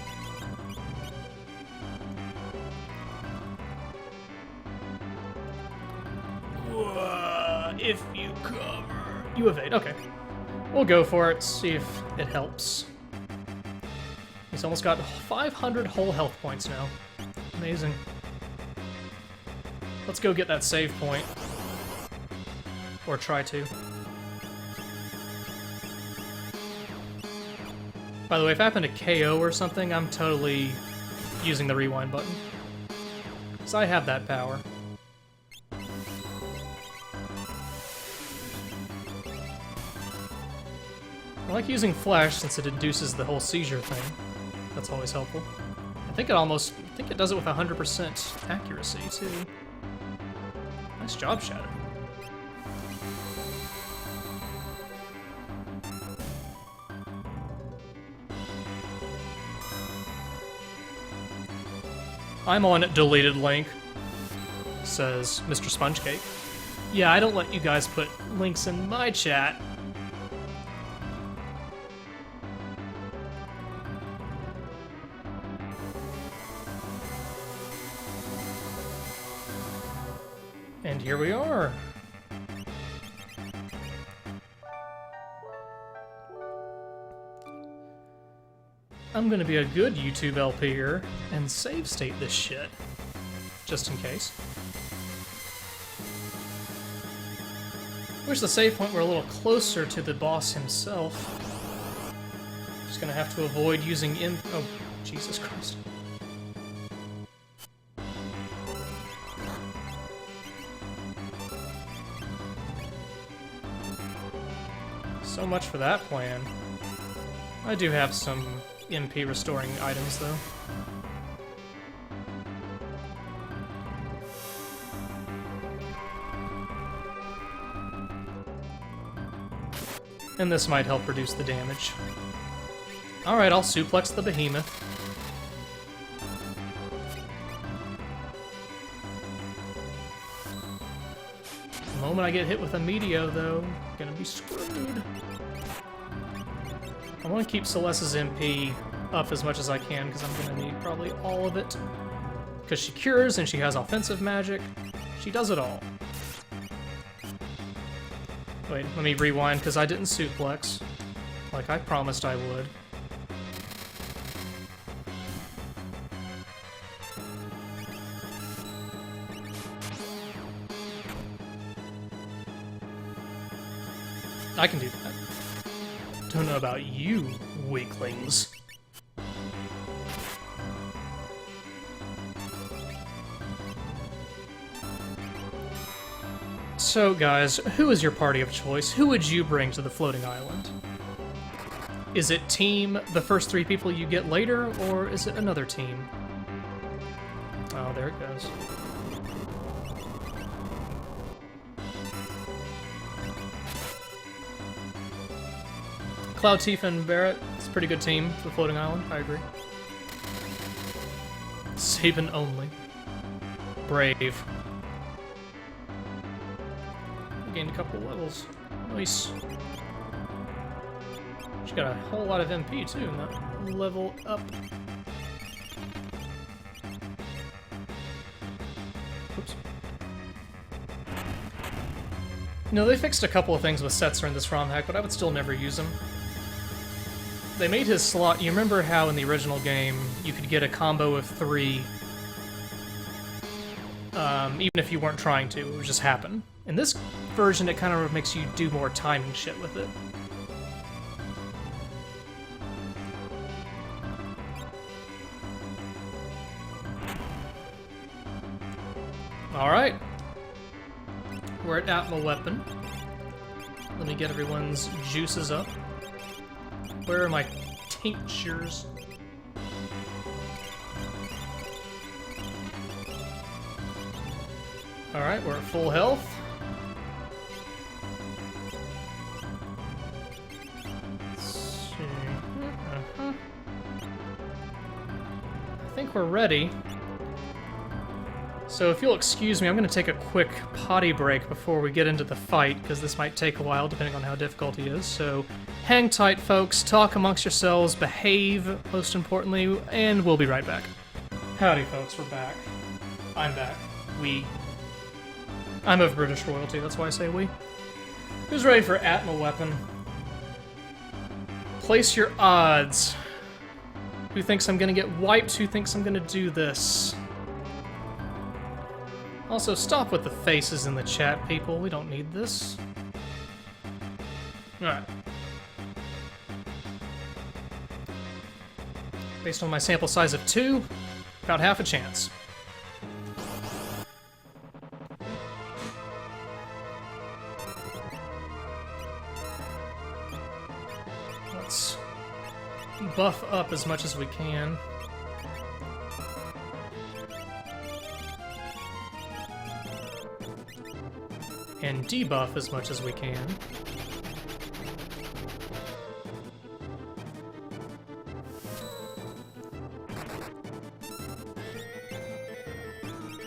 if you cover. You evade, okay. We'll go for it, see if it helps. He's almost got 500 whole health points now. Amazing. Let's go get that save point. Or try to. By the way, if I happen to KO or something, I'm totally using the rewind button. Because I have that power. I like using flash since it induces the whole seizure thing. That's always helpful. I think it does it with 100% accuracy too. Nice job, Shadow. I'm on deleted link, says Mr. Spongecake. Yeah, I don't let you guys put links in my chat. And here we are. I'm gonna be a good YouTube LP here and save state this shit. Just in case. Wish the save point were a little closer to the boss himself. Just gonna have to avoid using oh, Jesus Christ. So much for that plan. I do have some MP restoring items, though. And this might help reduce the damage. Alright, I'll suplex the behemoth. The moment I get hit with a Meteo, though, I'm gonna be screwed. I want to keep Celeste's MP up as much as I can, because I'm going to need probably all of it. Because she cures, and she has offensive magic. She does it all. Wait, let me rewind, because I didn't suplex. Like I promised I would. I can do that. Don't know about you, weaklings. So, guys, who is your party of choice? Who would you bring to the floating island? Is it team the first 3 people you get later, or is it another team? Oh, there it goes. Cloud, Tifa, and Barrett. It's a pretty good team for the floating island, I agree. Saving only. Brave. Gained a couple levels. Nice. She got a whole lot of MP too in that level up. Oops. No, they fixed a couple of things with Setzer in this ROM hack, but I would still never use them. They made his slot. You remember how in the original game you could get a combo of 3, even if you weren't trying to, it would just happen. In this version, it kind of makes you do more timing shit with it. Alright. We're at Atma Weapon. Let me get everyone's juices up. Where are my tinctures? Alright, we're at full health. Let's see. I think we're ready. So if you'll excuse me, I'm going to take a quick potty break before we get into the fight, because this might take a while depending on how difficult he is. So hang tight, folks, talk amongst yourselves, behave, most importantly, and we'll be right back. Howdy, folks, we're back. I'm back. I'm of British royalty, that's why I say we. Who's ready for Atma weapon? Place your odds. Who thinks I'm gonna get wiped? Who thinks I'm gonna do this? Also, stop with the faces in the chat, people. We don't need this. Alright. Based on my sample size of 2, about half a chance. Let's buff up as much as we can. And debuff as much as we can.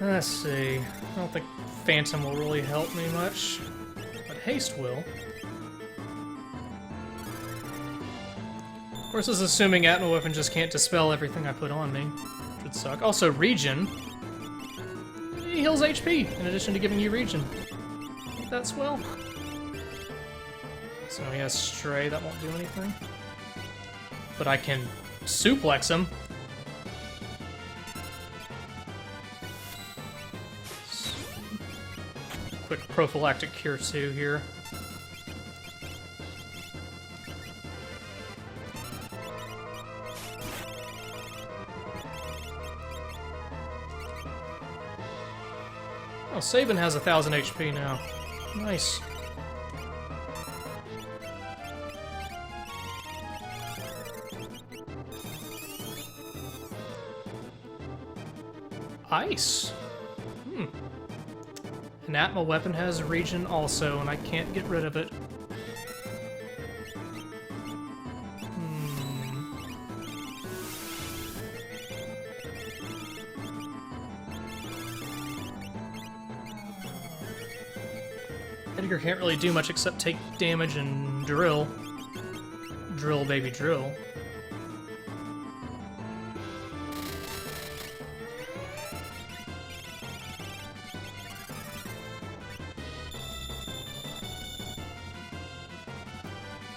Let's see. I don't think Phantom will really help me much, but Haste will. Of course, this is assuming Atma Weapon just can't dispel everything I put on me, which would suck. Also, Regen. He heals HP, in addition to giving you Regen. Ain't that swell? So he has Stray, that won't do anything. But I can suplex him. Quick prophylactic cure 2 here. Oh, Sabin has 1,000 HP now. Nice. Ice. An Atma weapon has Regen also, and I can't get rid of it. Edgar can't really do much except take damage and drill. Drill, baby, drill.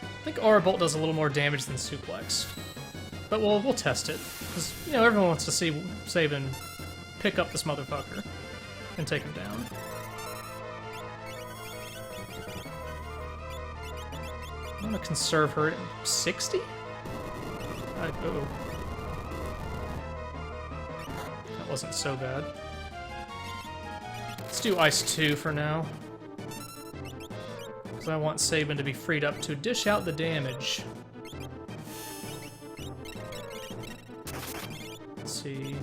I think Aura Bolt does a little more damage than Suplex. But we'll test it. Because, you know, everyone wants to see Sabin pick up this motherfucker and take him down. I'm gonna conserve her at 60? Uh-oh. That wasn't so bad. Let's do Ice 2 for now. Because I want Sabin to be freed up to dish out the damage. Let's see.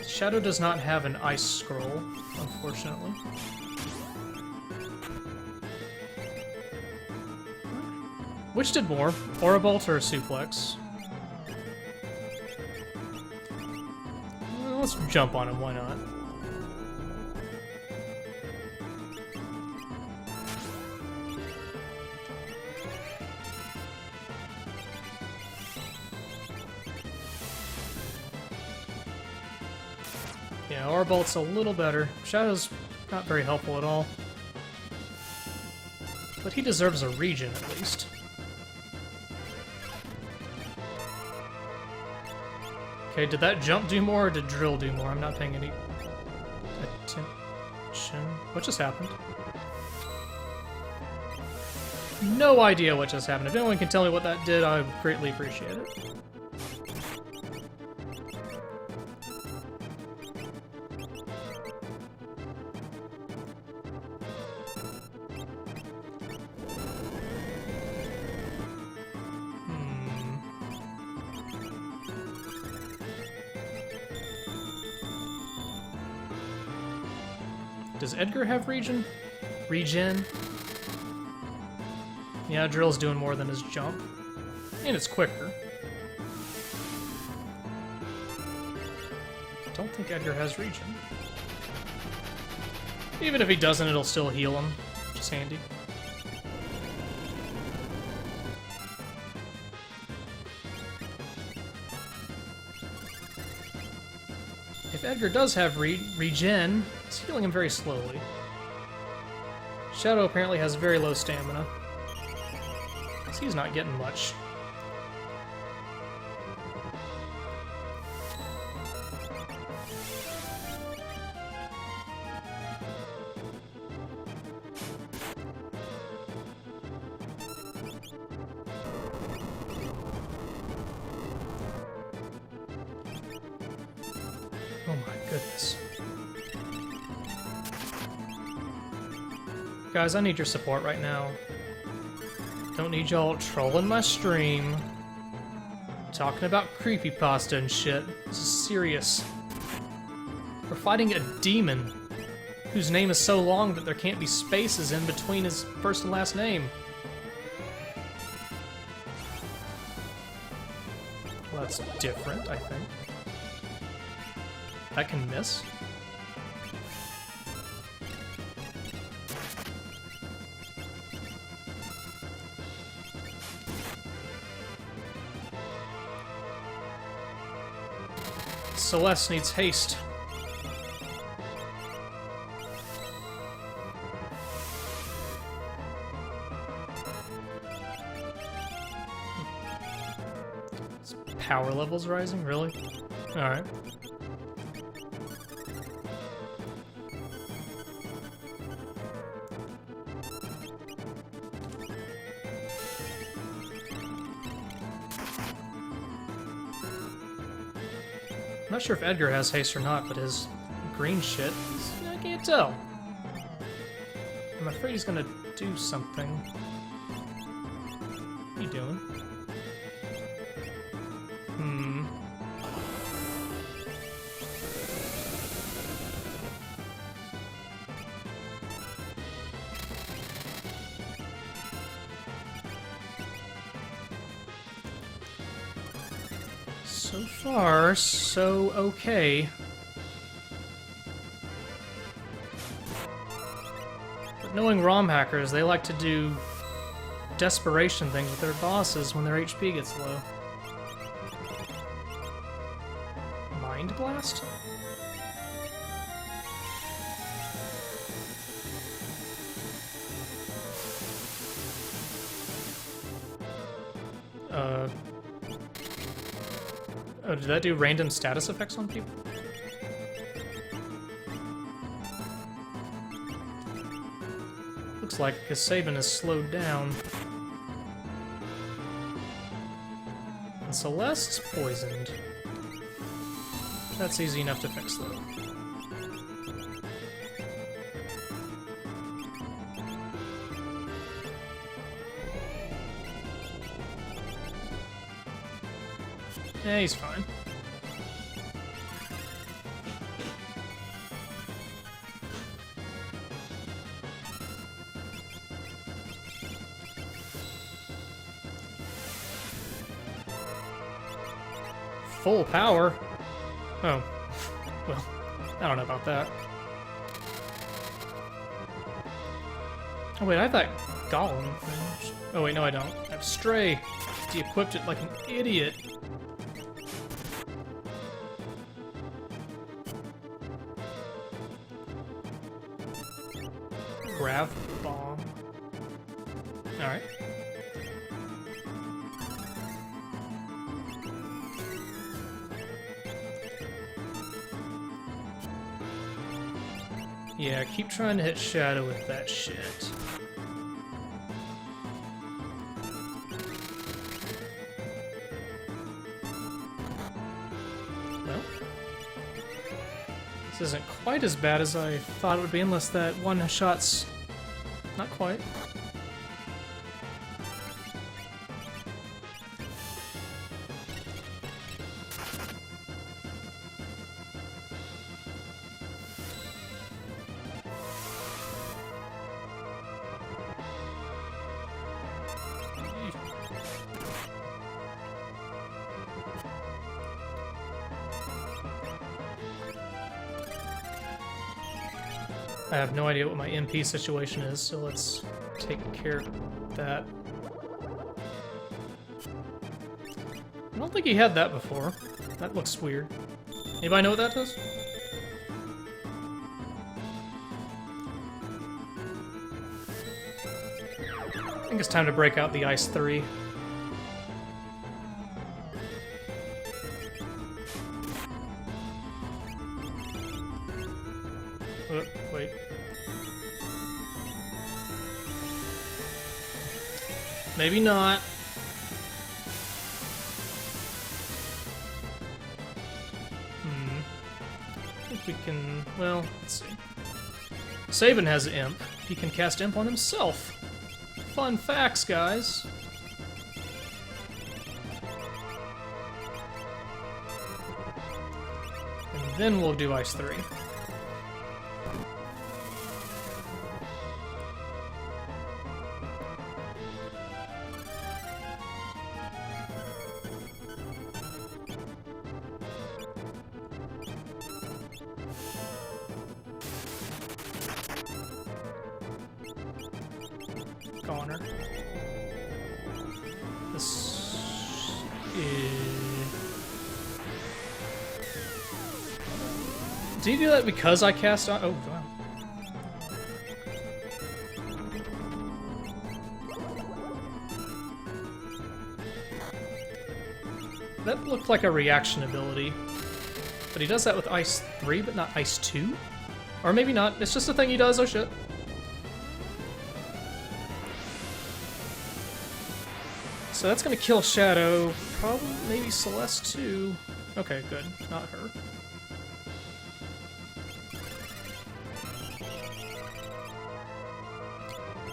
Shadow does not have an Ice Scroll, unfortunately. Which did more? Aura Bolt or Suplex? Well, let's jump on him, why not? Yeah, Aura Bolt's a little better. Shadow's not very helpful at all. But he deserves a Regen, at least. Okay, did that jump do more, or did drill do more? I'm not paying any attention. What just happened? No idea what just happened. If anyone can tell me what that did, I would greatly appreciate it. Does Edgar have Regen? Yeah, Drill's doing more than his jump. And it's quicker. Don't think Edgar has Regen. Even if he doesn't, it'll still heal him, which is handy. If Edgar does have Regen, it's healing him very slowly. Shadow apparently has very low stamina. So he's not getting much. Oh my goodness. Guys, I need your support right now. Don't need y'all trolling my stream. Talking about creepypasta and shit. This is serious. We're fighting a demon whose name is so long that there can't be spaces in between his first and last name. Well, that's different, I think. I can miss. Celeste needs haste. His power level's rising, really? Alright. I'm not sure if Edgar has haste or not, but his green shit, I can't tell. I'm afraid he's gonna do something. What are you doing? So far, so okay. But knowing ROM hackers, they like to do desperation things with their bosses when their HP gets low. Mind Blast? Oh, did that do random status effects on people? Looks like Kasaban is slowed down. And Celeste's poisoned. That's easy enough to fix, though. Yeah, he's fine. Full power? Oh. Well, I don't know about that. Oh wait, I have that golem. Oh wait, no I don't. I have Stray. De-equipped it like an idiot. Grav bomb. Alright. Yeah, keep trying to hit Shadow with that shit. Well, this isn't quite as bad as I thought it would be, unless that one shot's not quite. I have no idea what my MP situation is, so let's take care of that. I don't think he had that before. That looks weird. Anybody know what that does? think it's time to break out the Ice 3. Wait. Maybe not. I think we can... well, let's see. Sabin has Imp. He can cast Imp on himself. Fun facts, guys. And then we'll do Ice 3. Goner. This is... Did he do that because I cast on? Oh, wow. That looked like a reaction ability. But he does that with Ice 3, but not Ice 2? Or maybe not. It's just a thing he does. Oh, shit. So that's gonna kill Shadow. Probably, maybe Celeste too. Okay, good. Not her.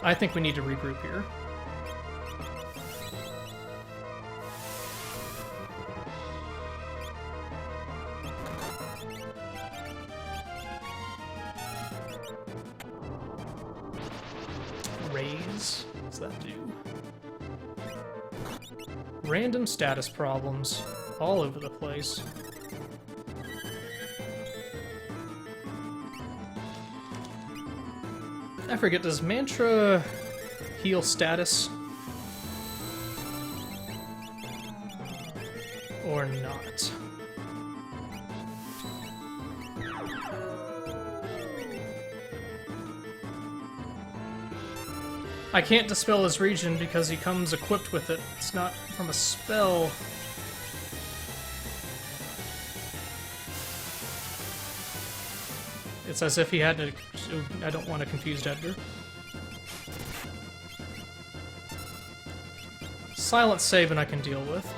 I think we need to regroup here. Raise. What's that do? Random status problems all over the place. I forget, does Mantra heal status? Or not? I can't dispel his region because he comes equipped with it. It's not from a spell. It's as if he had to... I don't want to confuse Edgar. Silent Sabin I can deal with.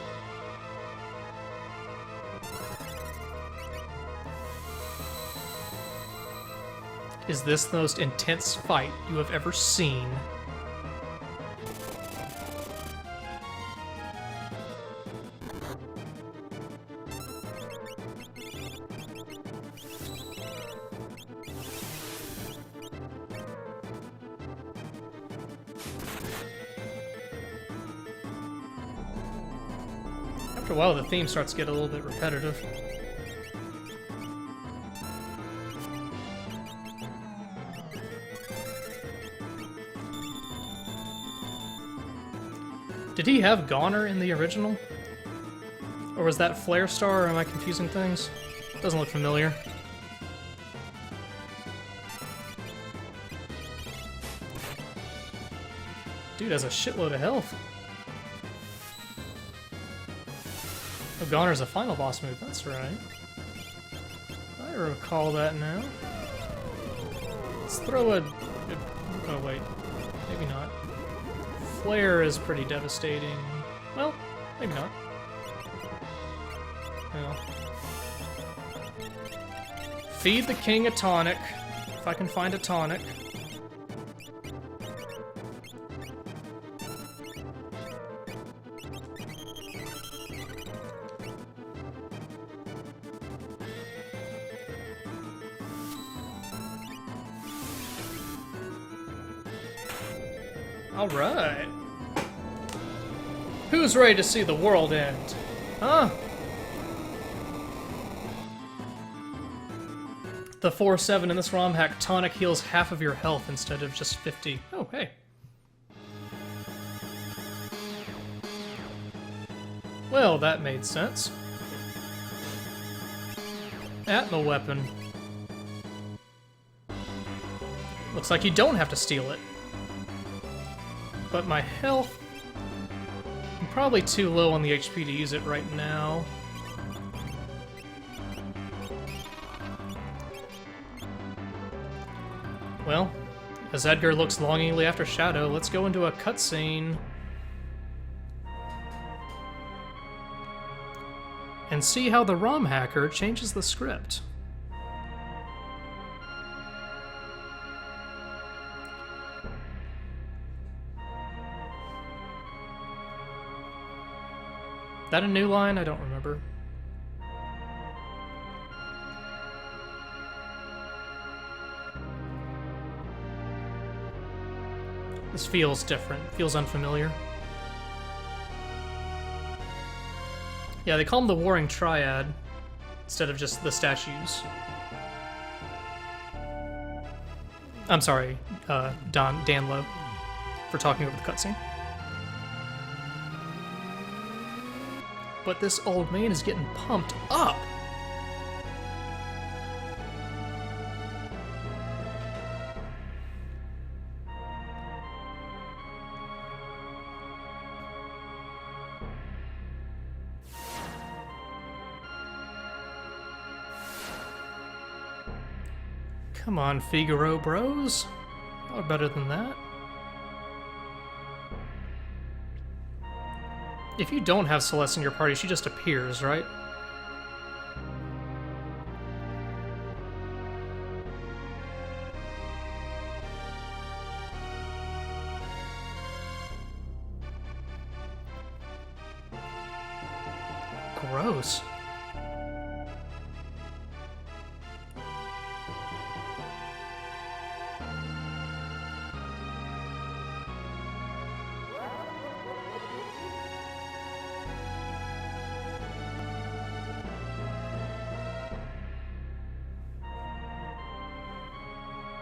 Is this the most intense fight you have ever seen? After a while, the theme starts to get a little bit repetitive. Did he have Goner in the original? Or was that Flare Star, or am I confusing things? Doesn't look familiar. Dude has a shitload of health. Oh, Goner's a final boss move, that's right. I recall that now. Let's throw a... oh wait, maybe not. Flare is pretty devastating. Well, maybe not. Well. Feed the king a tonic, if I can find a tonic. Alright. Who's ready to see the world end? Huh? The 4-7 in this ROM hack tonic heals half of your health instead of just 50. Oh, hey. Well, that made sense. Atma weapon. Looks like you don't have to steal it. But my health... I'm probably too low on the HP to use it right now. Well, as Edgar looks longingly after Shadow, let's go into a cutscene and see how the ROM hacker changes the script. That a new line? I don't remember. This feels different. Feels unfamiliar. Yeah, they call them the Warring Triad instead of just the statues. I'm sorry, Danlo, for talking over the cutscene. But this old man is getting pumped up. Come on, Figaro bros. Y'all are better than that. If you don't have Celeste in your party, she just appears, right? Gross.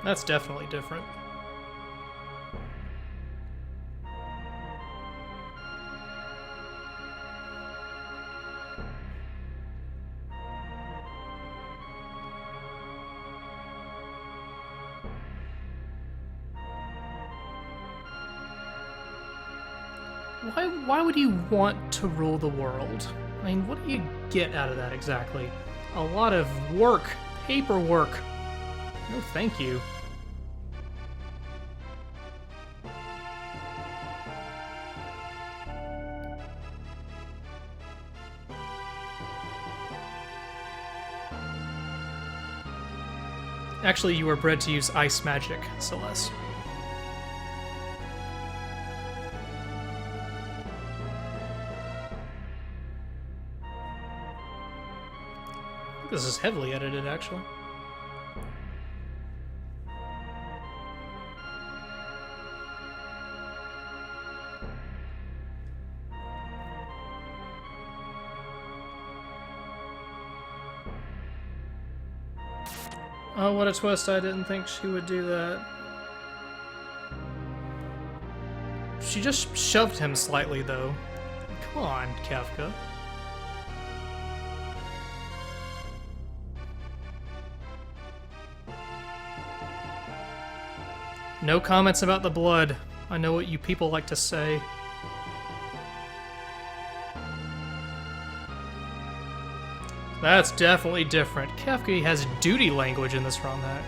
That's definitely different. Why would you want to rule the world? I mean, what do you get out of that exactly? A lot of work, paperwork. No, thank you. Actually, you were bred to use ice magic, Celeste. This is heavily edited, actually. Oh, what a twist. I didn't think she would do that. She just shoved him slightly, though. Come on, Kefka. No comments about the blood. I know what you people like to say. That's definitely different. Kefka has duty language in this ROM hack.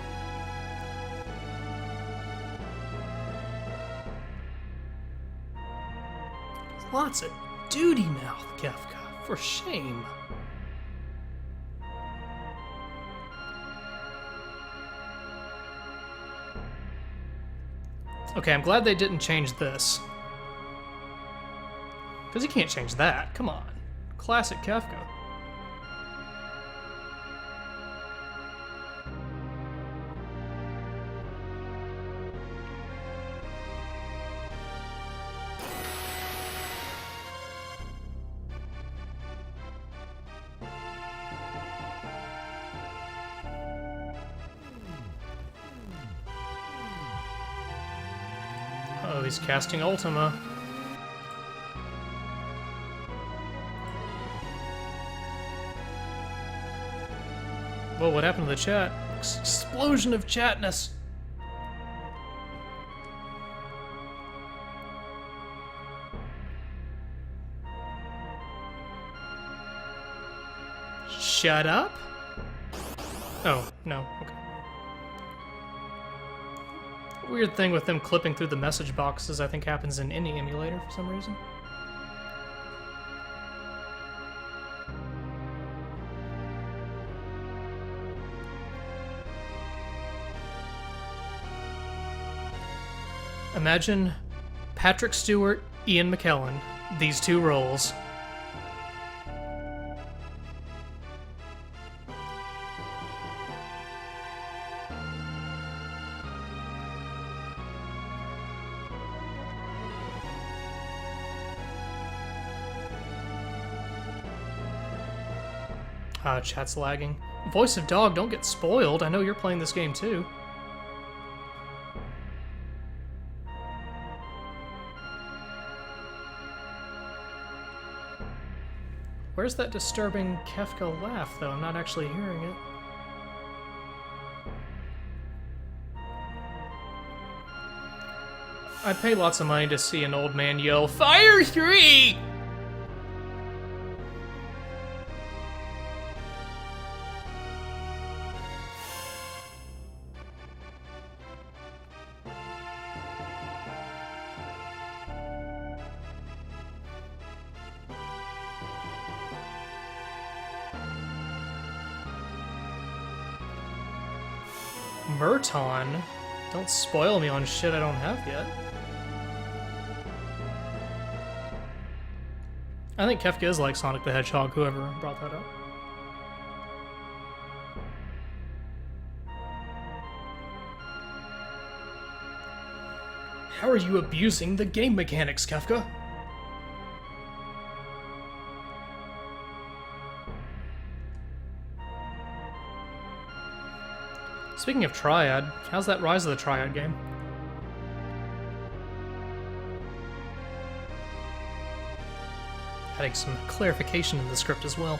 Lots of duty mouth, Kefka. For shame. Okay, I'm glad they didn't change this. Because you can't change that. Come on. Classic Kefka. Oh, he's casting Ultima. Whoa, what happened to the chat? Explosion of chatness! shut up? Oh, no, okay. Weird thing with them clipping through the message boxes, I think happens in any emulator for some reason. Imagine Patrick Stewart, Ian McKellen, these two roles. Chat's lagging. Voice of Dog, don't get spoiled. I know you're playing this game too. Where's that disturbing Kefka laugh, though? I'm not actually hearing it. I'd pay lots of money to see an old man yell, "Fire 3!" Merton? Don't spoil me on shit I don't have yet. I think Kefka is like Sonic the Hedgehog, whoever brought that up. How are you abusing the game mechanics, Kefka? Speaking of Triad, how's that Rise of the Triad game? Adding some clarification in the script as well.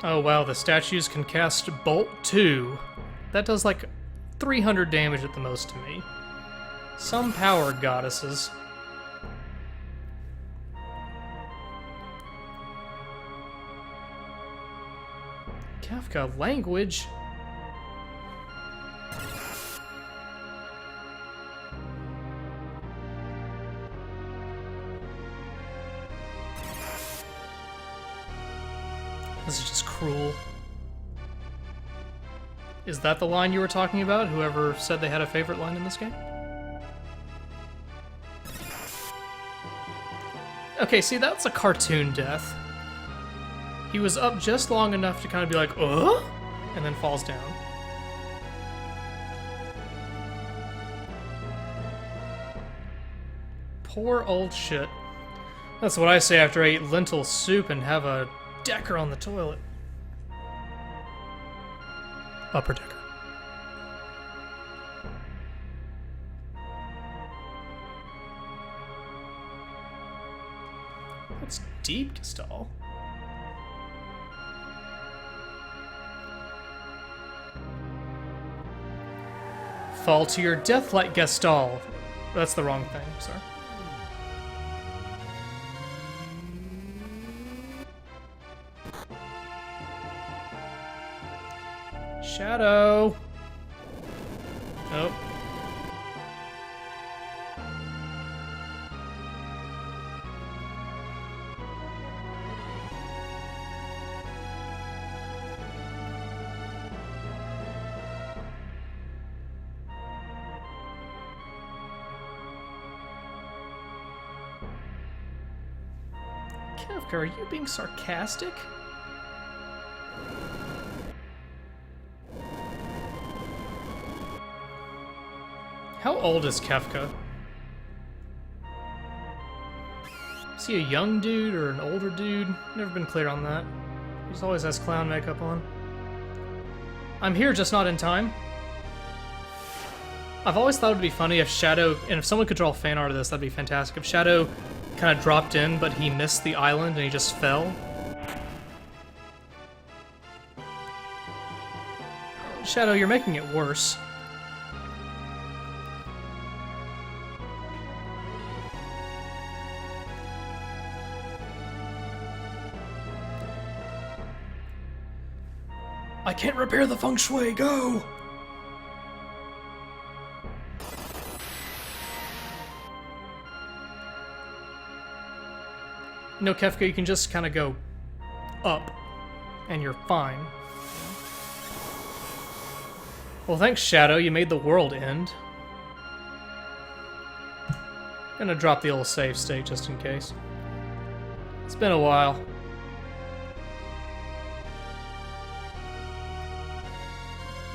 Oh wow, the statues can cast Bolt 2. That does like 300 damage at the most to me. Some power goddesses. Kefka, language. This is just cruel. Is that the line you were talking about? Whoever said they had a favorite line in this game? Okay, see, that's a cartoon death. He was up just long enough to kind of be like, and then falls down. Poor old shit. That's what I say after I eat lentil soup and have a decker on the toilet. Upper decker. That's deep, Gestal. Fall to your death like Gestal. That's the wrong thing, sorry. Shadow. Oh. Kefka, are you being sarcastic? How old is Kefka? Is he a young dude or an older dude? Never been clear on that. He always has clown makeup on. I'm here, just not in time. I've always thought it would be funny if Shadow, and if someone could draw fan art of this, that'd be fantastic. If Shadow kind of dropped in, but he missed the island and he just fell. Shadow, you're making it worse. I can't repair the feng shui, go! No, Kefka, you can just kind of go up, and you're fine. Well, thanks, Shadow. You made the world end. Gonna drop the old save state just in case. It's been a while.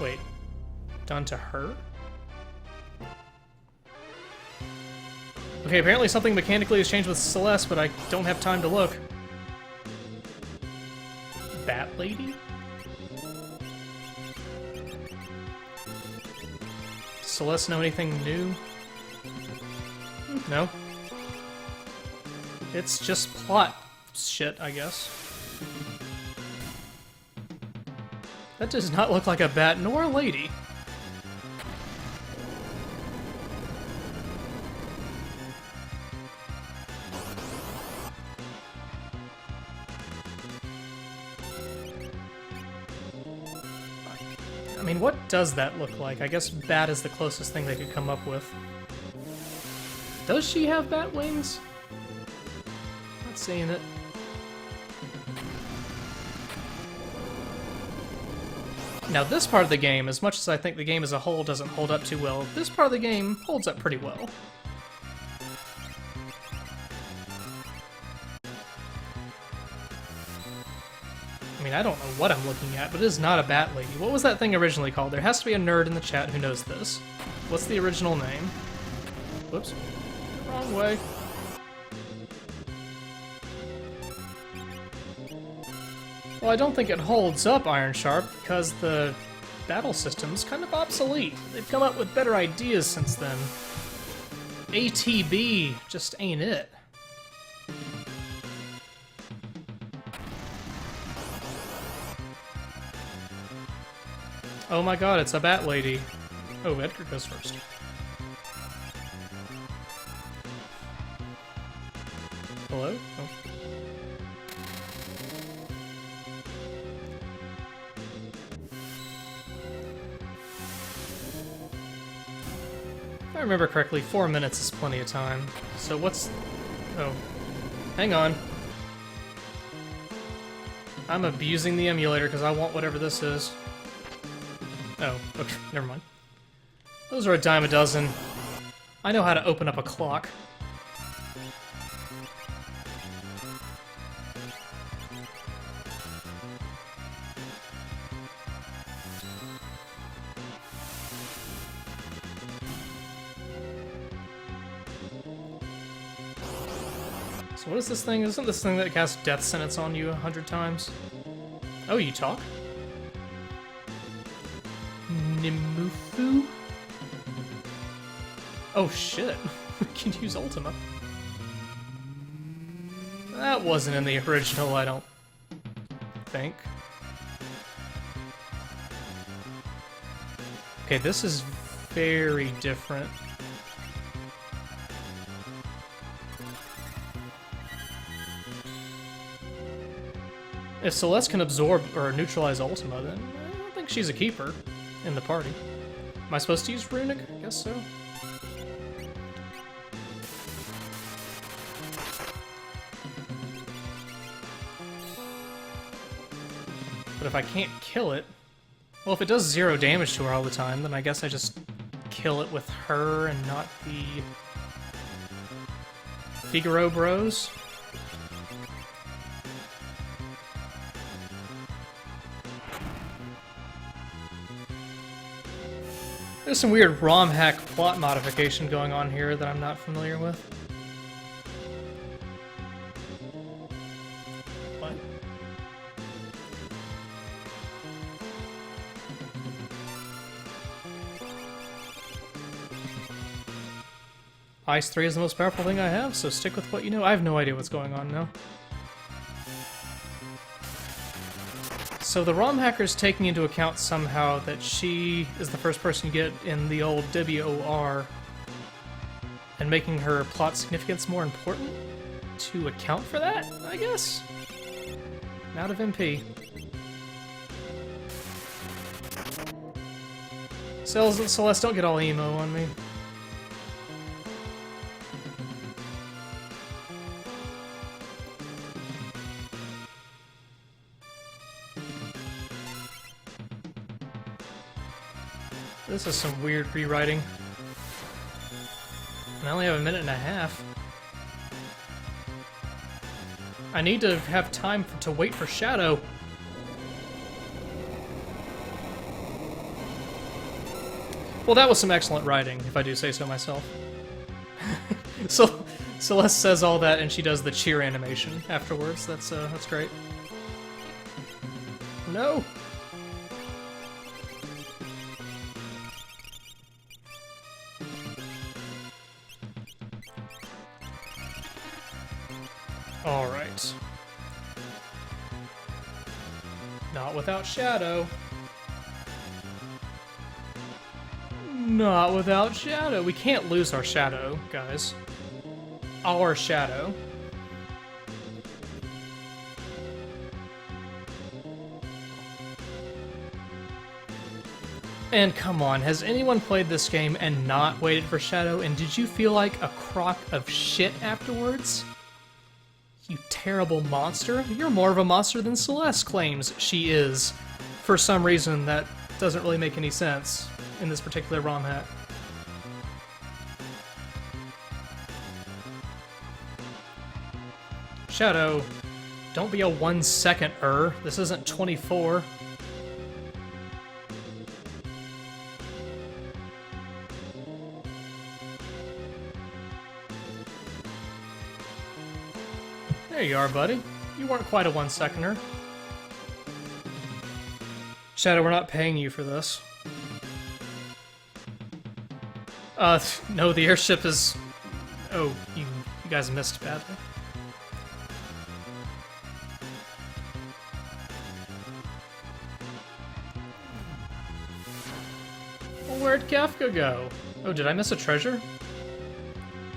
Wait, done to her? Okay, apparently something mechanically has changed with Celeste, but I don't have time to look. Bat Lady? Does Celeste know anything new? No. It's just plot shit, I guess. That does not look like a bat nor a lady. I mean, what does that look like? I guess bat is the closest thing they could come up with. Does she have bat wings? Not seeing it. Now this part of the game, as much as I think the game as a whole doesn't hold up too well, this part of the game holds up pretty well. I mean, I don't know what I'm looking at, but it is not a bat lady. What was that thing originally called? There has to be a nerd in the chat who knows this. What's the original name? Whoops. Wrong way. Well, I don't think it holds up, Iron Sharp, because the battle system's kind of obsolete. They've come up with better ideas since then. ATB just ain't it. Oh my god, it's a bat lady. Oh, Edgar goes first. Hello? Oh. If I remember correctly, 4 minutes is plenty of time. So what's... Oh. Hang on. I'm abusing the emulator because I want whatever this is. Oh, okay, never mind. Those are a dime a dozen. I know how to open up a clock. So what is this thing? Isn't this thing that casts death sentence on you 100 times? Oh, you talk? Nimufu? Oh shit, we can use Ultima. That wasn't in the original, I don't think. Okay, this is very different. If Celeste can absorb or neutralize Ultima, then I don't think she's a keeper in the party. Am I supposed to use Runic? I guess so. But if I can't kill it... Well, if it does 0 damage to her all the time, then I guess I just kill it with her and not the... Figaro Bros? There's some weird ROM hack plot modification going on here that I'm not familiar with. What? Ice 3 is the most powerful thing I have, so stick with what you know. I have no idea what's going on now. So the ROM hacker's taking into account somehow that she is the first person you get in the old WOR and making her plot significance more important to account for that, I guess? Out of MP. Celeste, don't get all emo on me. This is some weird rewriting. And I only have a minute and a half. I need to have time to wait for Shadow. Well, that was some excellent writing, if I do say so myself. So Celeste says all that, and she does the cheer animation afterwards. That's great. No. All right. Not without Shadow. Not without Shadow. We can't lose our Shadow, guys. Our Shadow. And come on, has anyone played this game and not waited for Shadow? And did you feel like a crock of shit afterwards? You terrible monster. You're more of a monster than Celeste claims she is. For some reason that doesn't really make any sense in this particular ROM hack. Shadow, don't be a 1 second-er. This isn't 24. There you are, buddy. You weren't quite a 1 seconder. Shadow, we're not paying you for this. No, the airship is... Oh, you guys missed badly. Well, where'd Kafka go? Oh, did I miss a treasure?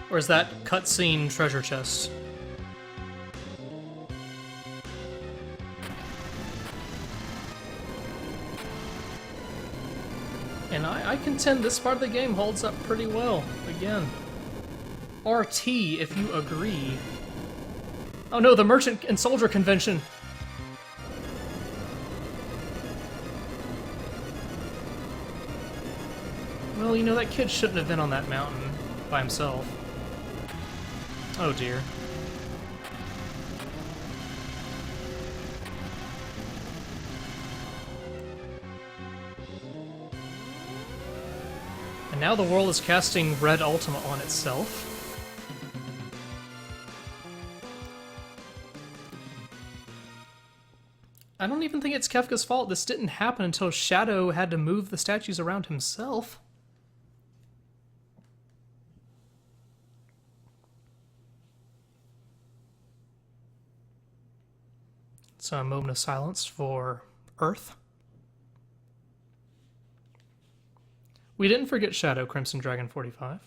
Or is that cutscene treasure chest? And I contend this part of the game holds up pretty well. Again. RT, if you agree. Oh no, the Merchant and Soldier Convention! Well, you know, that kid shouldn't have been on that mountain by himself. Oh dear. And now the world is casting Red Ultima on itself. I don't even think it's Kefka's fault. This didn't happen until Shadow had to move the statues around himself. So a moment of silence for Earth. We didn't forget Shadow, Crimson Dragon 45.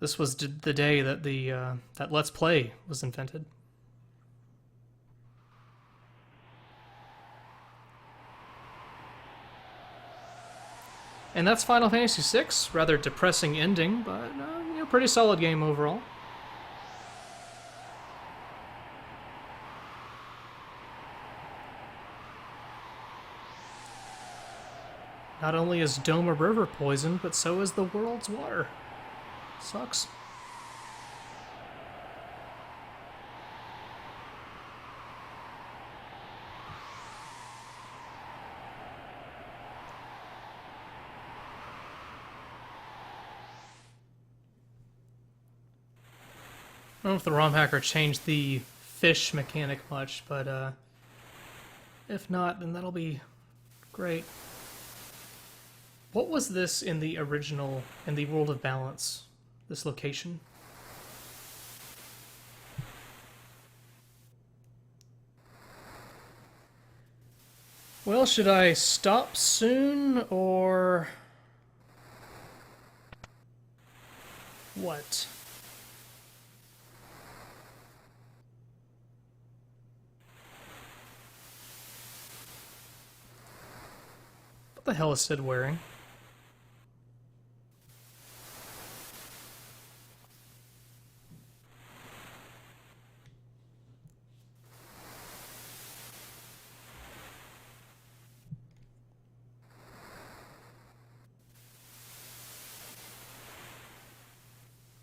This was the day that that Let's Play was invented. And that's Final Fantasy VI. Rather depressing ending, but you know, pretty solid game overall. Not only is Doma River poisoned, but so is the world's water. Sucks. I don't know if the ROM hacker changed the fish mechanic much, but if not, then that'll be great. What was this in the original, in the World of Balance? This location? Well, should I stop soon, or... what? What the hell is Sid wearing?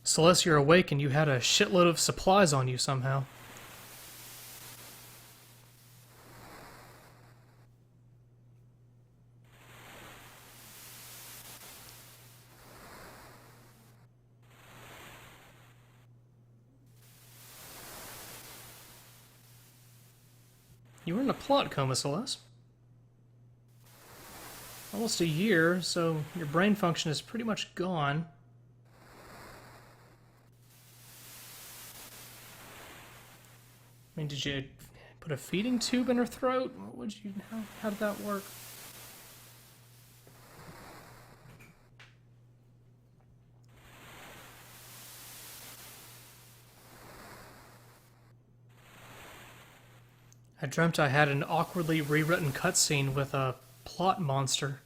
Celeste, you're awake and you had a shitload of supplies on you somehow. You were in a plot coma, Celeste. Almost a year, so your brain function is pretty much gone. I mean, did you put a feeding tube in her throat? What would you? How did that work? I dreamt I had an awkwardly rewritten cutscene with a plot monster.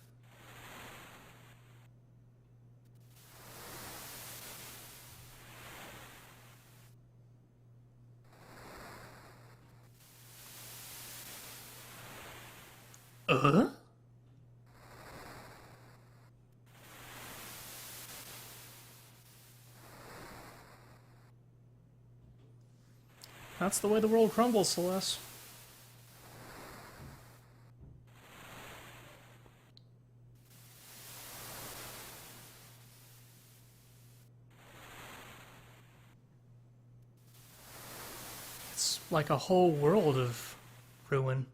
That's the way the world crumbles, Celeste. It's like a whole world of ruin.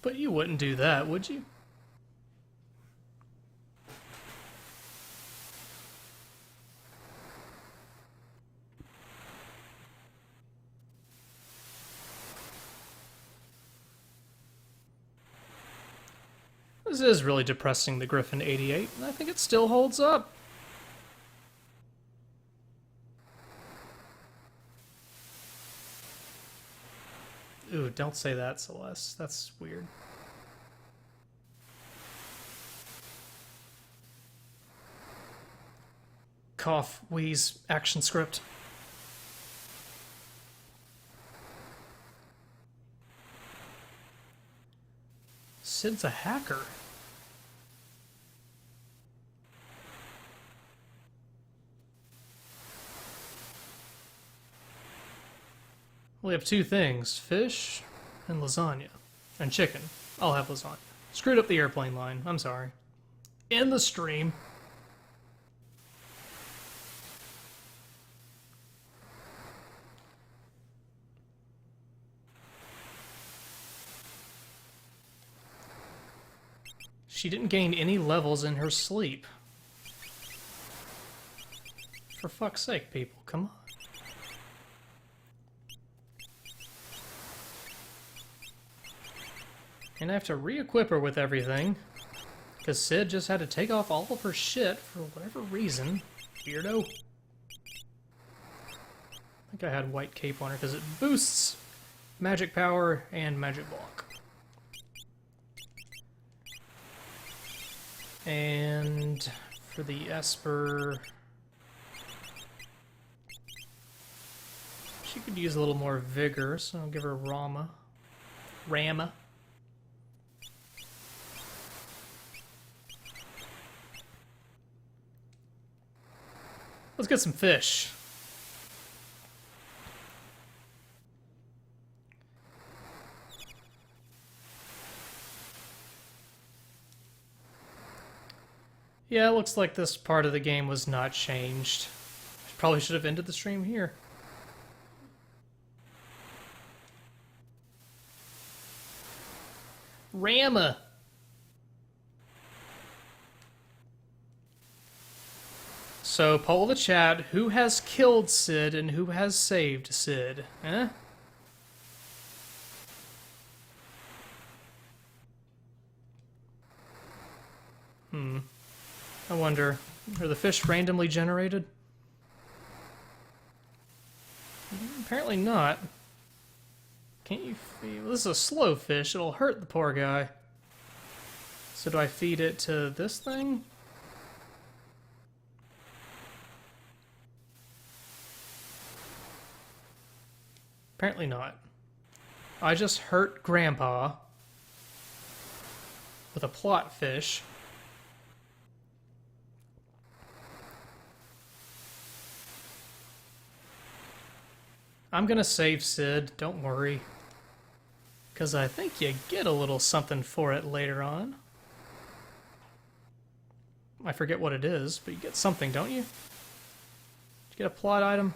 But you wouldn't do that, would you? This is really depressing, the Griffin 88, and I think it still holds up. Ooh, don't say that, Celeste. That's weird. Cough, wheeze, action script. Sid's a hacker. We have two things, fish and lasagna. And chicken. I'll have lasagna. Screwed up the airplane line, I'm sorry. In the stream. She didn't gain any levels in her sleep. For fuck's sake, people, come on. And I have to re-equip her with everything, because Sid just had to take off all of her shit for whatever reason. Weirdo. I think I had white cape on her because it boosts magic power and magic block. And for the Esper, she could use a little more vigor, so I'll give her Rama. Let's get some fish. Yeah, it looks like this part of the game was not changed. There's probably should have ended the stream here. Rama! So, poll the chat, who has killed Sid and who has saved Sid? Eh? I wonder, are the fish randomly generated? Apparently not. Can't you feed... Well, this is a slow fish, it'll hurt the poor guy. So do I feed it to this thing? Apparently not. I just hurt Grandpa with a plot fish. I'm gonna save Sid, don't worry. Because I think you get a little something for it later on. I forget what it is, but you get something, don't you? Did you get a plot item?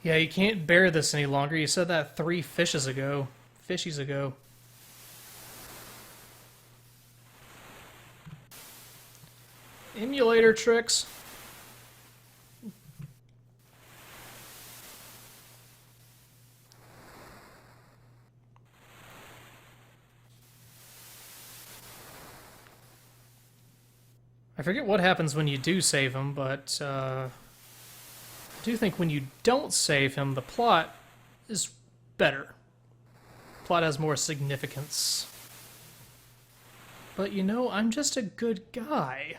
Yeah, you can't bear this any longer. You said that 3 fishes ago. Fishies ago. Emulator tricks. I forget what happens when you do save him, but I do think when you don't save him, the plot is better. Plot has more significance. But you know, I'm just a good guy.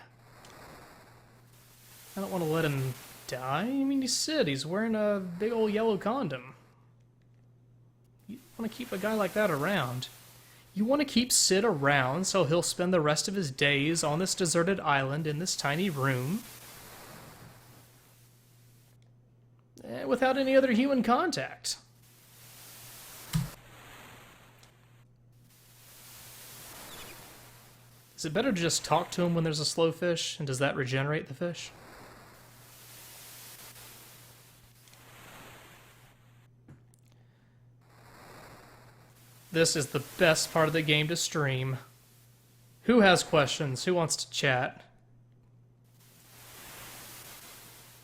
I don't want to let him die. I mean, he's Sid. He's wearing a big old yellow condom. You want to keep a guy like that around. You want to keep Sid around so he'll spend the rest of his days on this deserted island in this tiny room without any other human contact. Is it better to just talk to him when there's a slow fish, and does that regenerate the fish? This is the best part of the game to stream. Who has questions? Who wants to chat?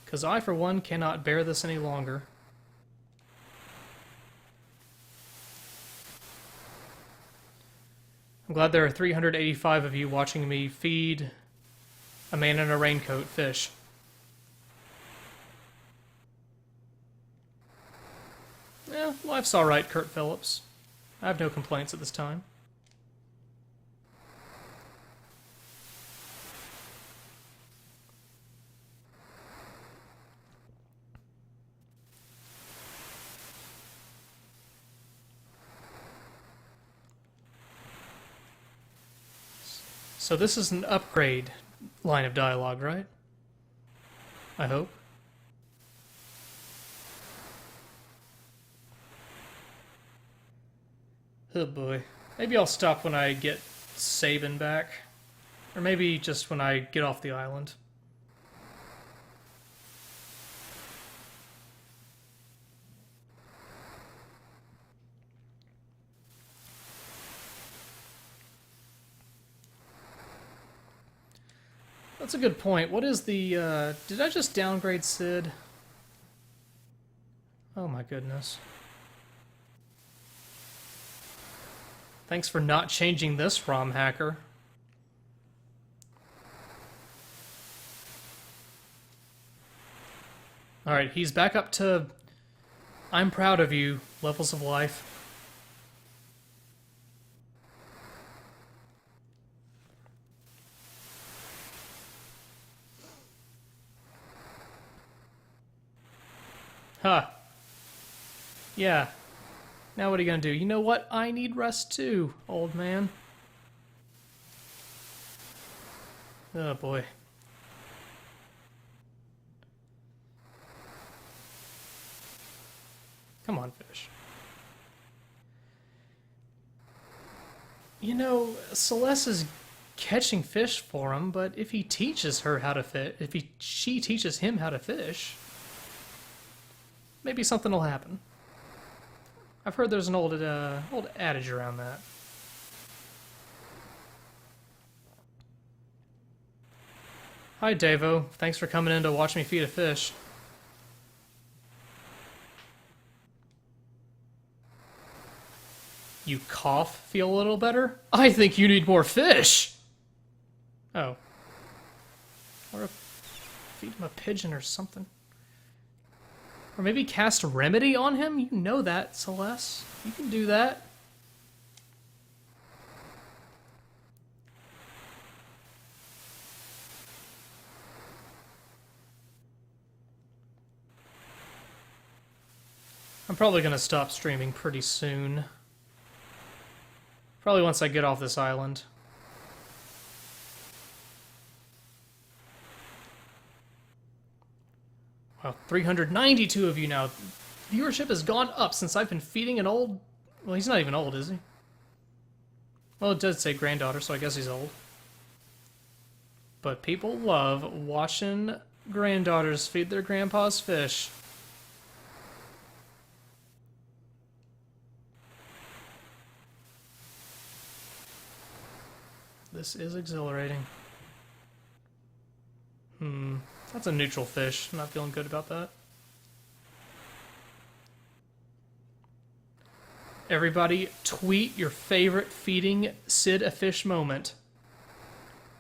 Because I, for one, cannot bear this any longer. I'm glad there are 385 of you watching me feed a man in a raincoat fish. Yeah, life's alright, Kurt Phillips. I have no complaints at this time. So this is an upgrade line of dialogue, right? I hope. Oh boy. Maybe I'll stop when I get Sabin back. Or maybe just when I get off the island. That's a good point. What is the, did I just downgrade Sid? Oh my goodness. Thanks for not changing this, ROM hacker. Alright, he's back up to I'm proud of you levels of life. Huh. Yeah. Now what are you gonna do? You know what? I need rest too, old man. Oh boy. Come on, fish. You know, Celeste's catching fish for him, but if he teaches her how to fish, she teaches him how to fish, maybe something will happen. I've heard there's an old adage around that. Hi, Davo. Thanks for coming in to watch me feed a fish. You cough, feel a little better? I think you need more fish! Oh. Or feed him a pigeon or something. Or maybe cast a remedy on him? You know that, Celeste. You can do that. I'm probably going to stop streaming pretty soon. Probably once I get off this island. Wow, 392 of you now. Viewership has gone up since I've been feeding an old... Well, he's not even old, is he? Well, it does say granddaughter, so I guess he's old. But people love watching granddaughters feed their grandpa's fish. This is exhilarating. That's a neutral fish. I'm not feeling good about that. Everybody, tweet your favorite feeding Sid a fish moment.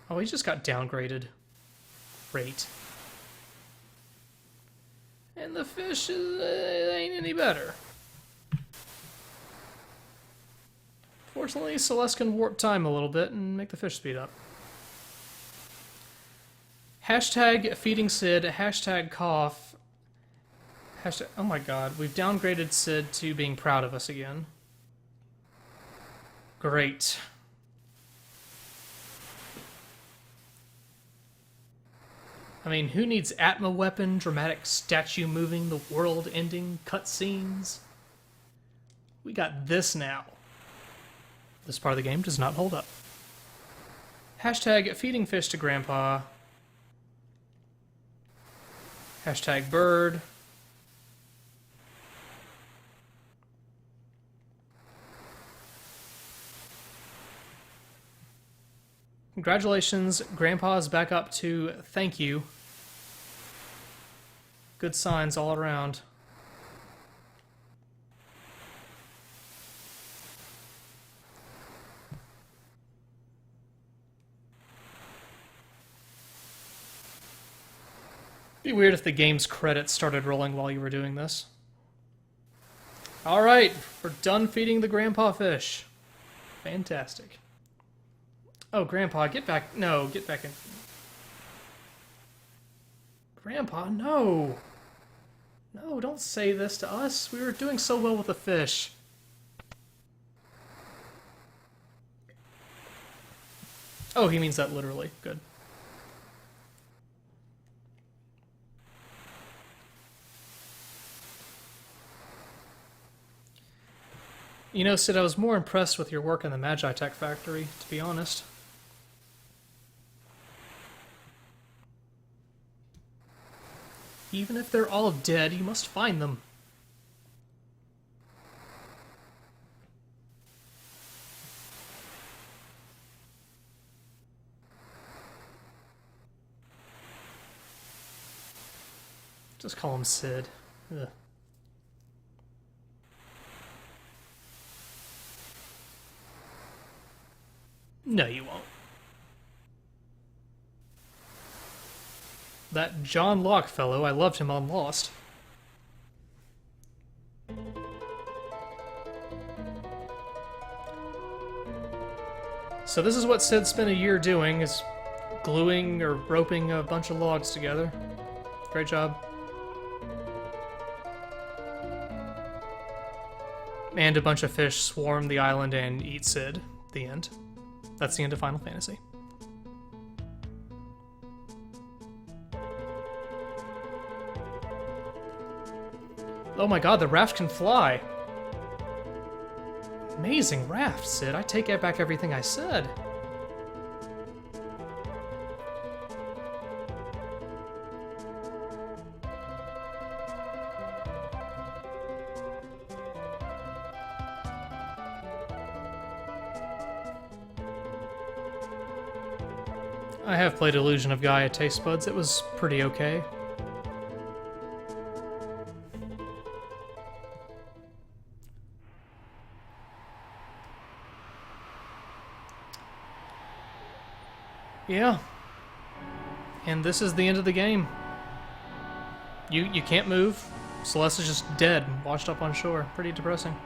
Oh, he just got downgraded. Great. And the fish ain't any better. Fortunately, Celeste can warp time a little bit and make the fish speed up. Hashtag feeding Sid, hashtag cough. Hashtag, oh my god, we've downgraded Sid to being proud of us again. Great. I mean, who needs Atma weapon, dramatic statue moving, the world ending, cutscenes? We got this now. This part of the game does not hold up. Hashtag feeding fish to grandpa. Hashtag bird. Congratulations, grandpa is back up to thank you. Good signs all around. It'd be weird if the game's credits started rolling while you were doing this. Alright, we're done feeding the grandpa fish. Fantastic. Oh, grandpa, get back. No, get back in. Grandpa, no. No, don't say this to us. We were doing so well with the fish. Oh, he means that literally. Good. You know, Sid, I was more impressed with your work in the Magi Tech Factory, to be honest. Even if they're all dead, you must find them. Just call him Sid. Ugh. No, you won't. That John Locke fellow, I loved him on Lost. So this is what Sid spent a year doing, is gluing or roping a bunch of logs together. Great job. And a bunch of fish swarm the island and eat Sid. The end. That's the end of Final Fantasy. Oh my god, the raft can fly! Amazing raft, Sid. I take back everything I said. I have played Illusion of Gaia Taste Buds. It was pretty okay. Yeah. And this is the end of the game. You can't move. Celeste is just dead, washed up on shore. Pretty depressing.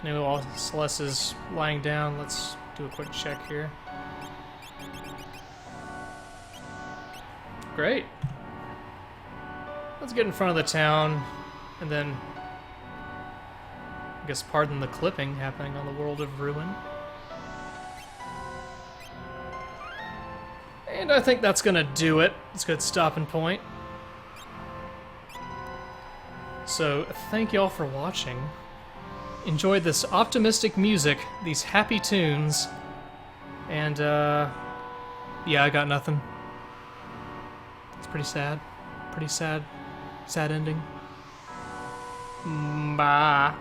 Anyway, while Celeste is lying down, let's do a quick check here. Great. Let's get in front of the town, and then, I guess, pardon the clipping happening on the World of Ruin. And I think that's gonna do it. It's a good stopping point. So, thank y'all for watching. Enjoyed this optimistic music, these happy tunes, and, yeah, I got nothing. It's pretty sad. Pretty sad. Sad ending. Bye.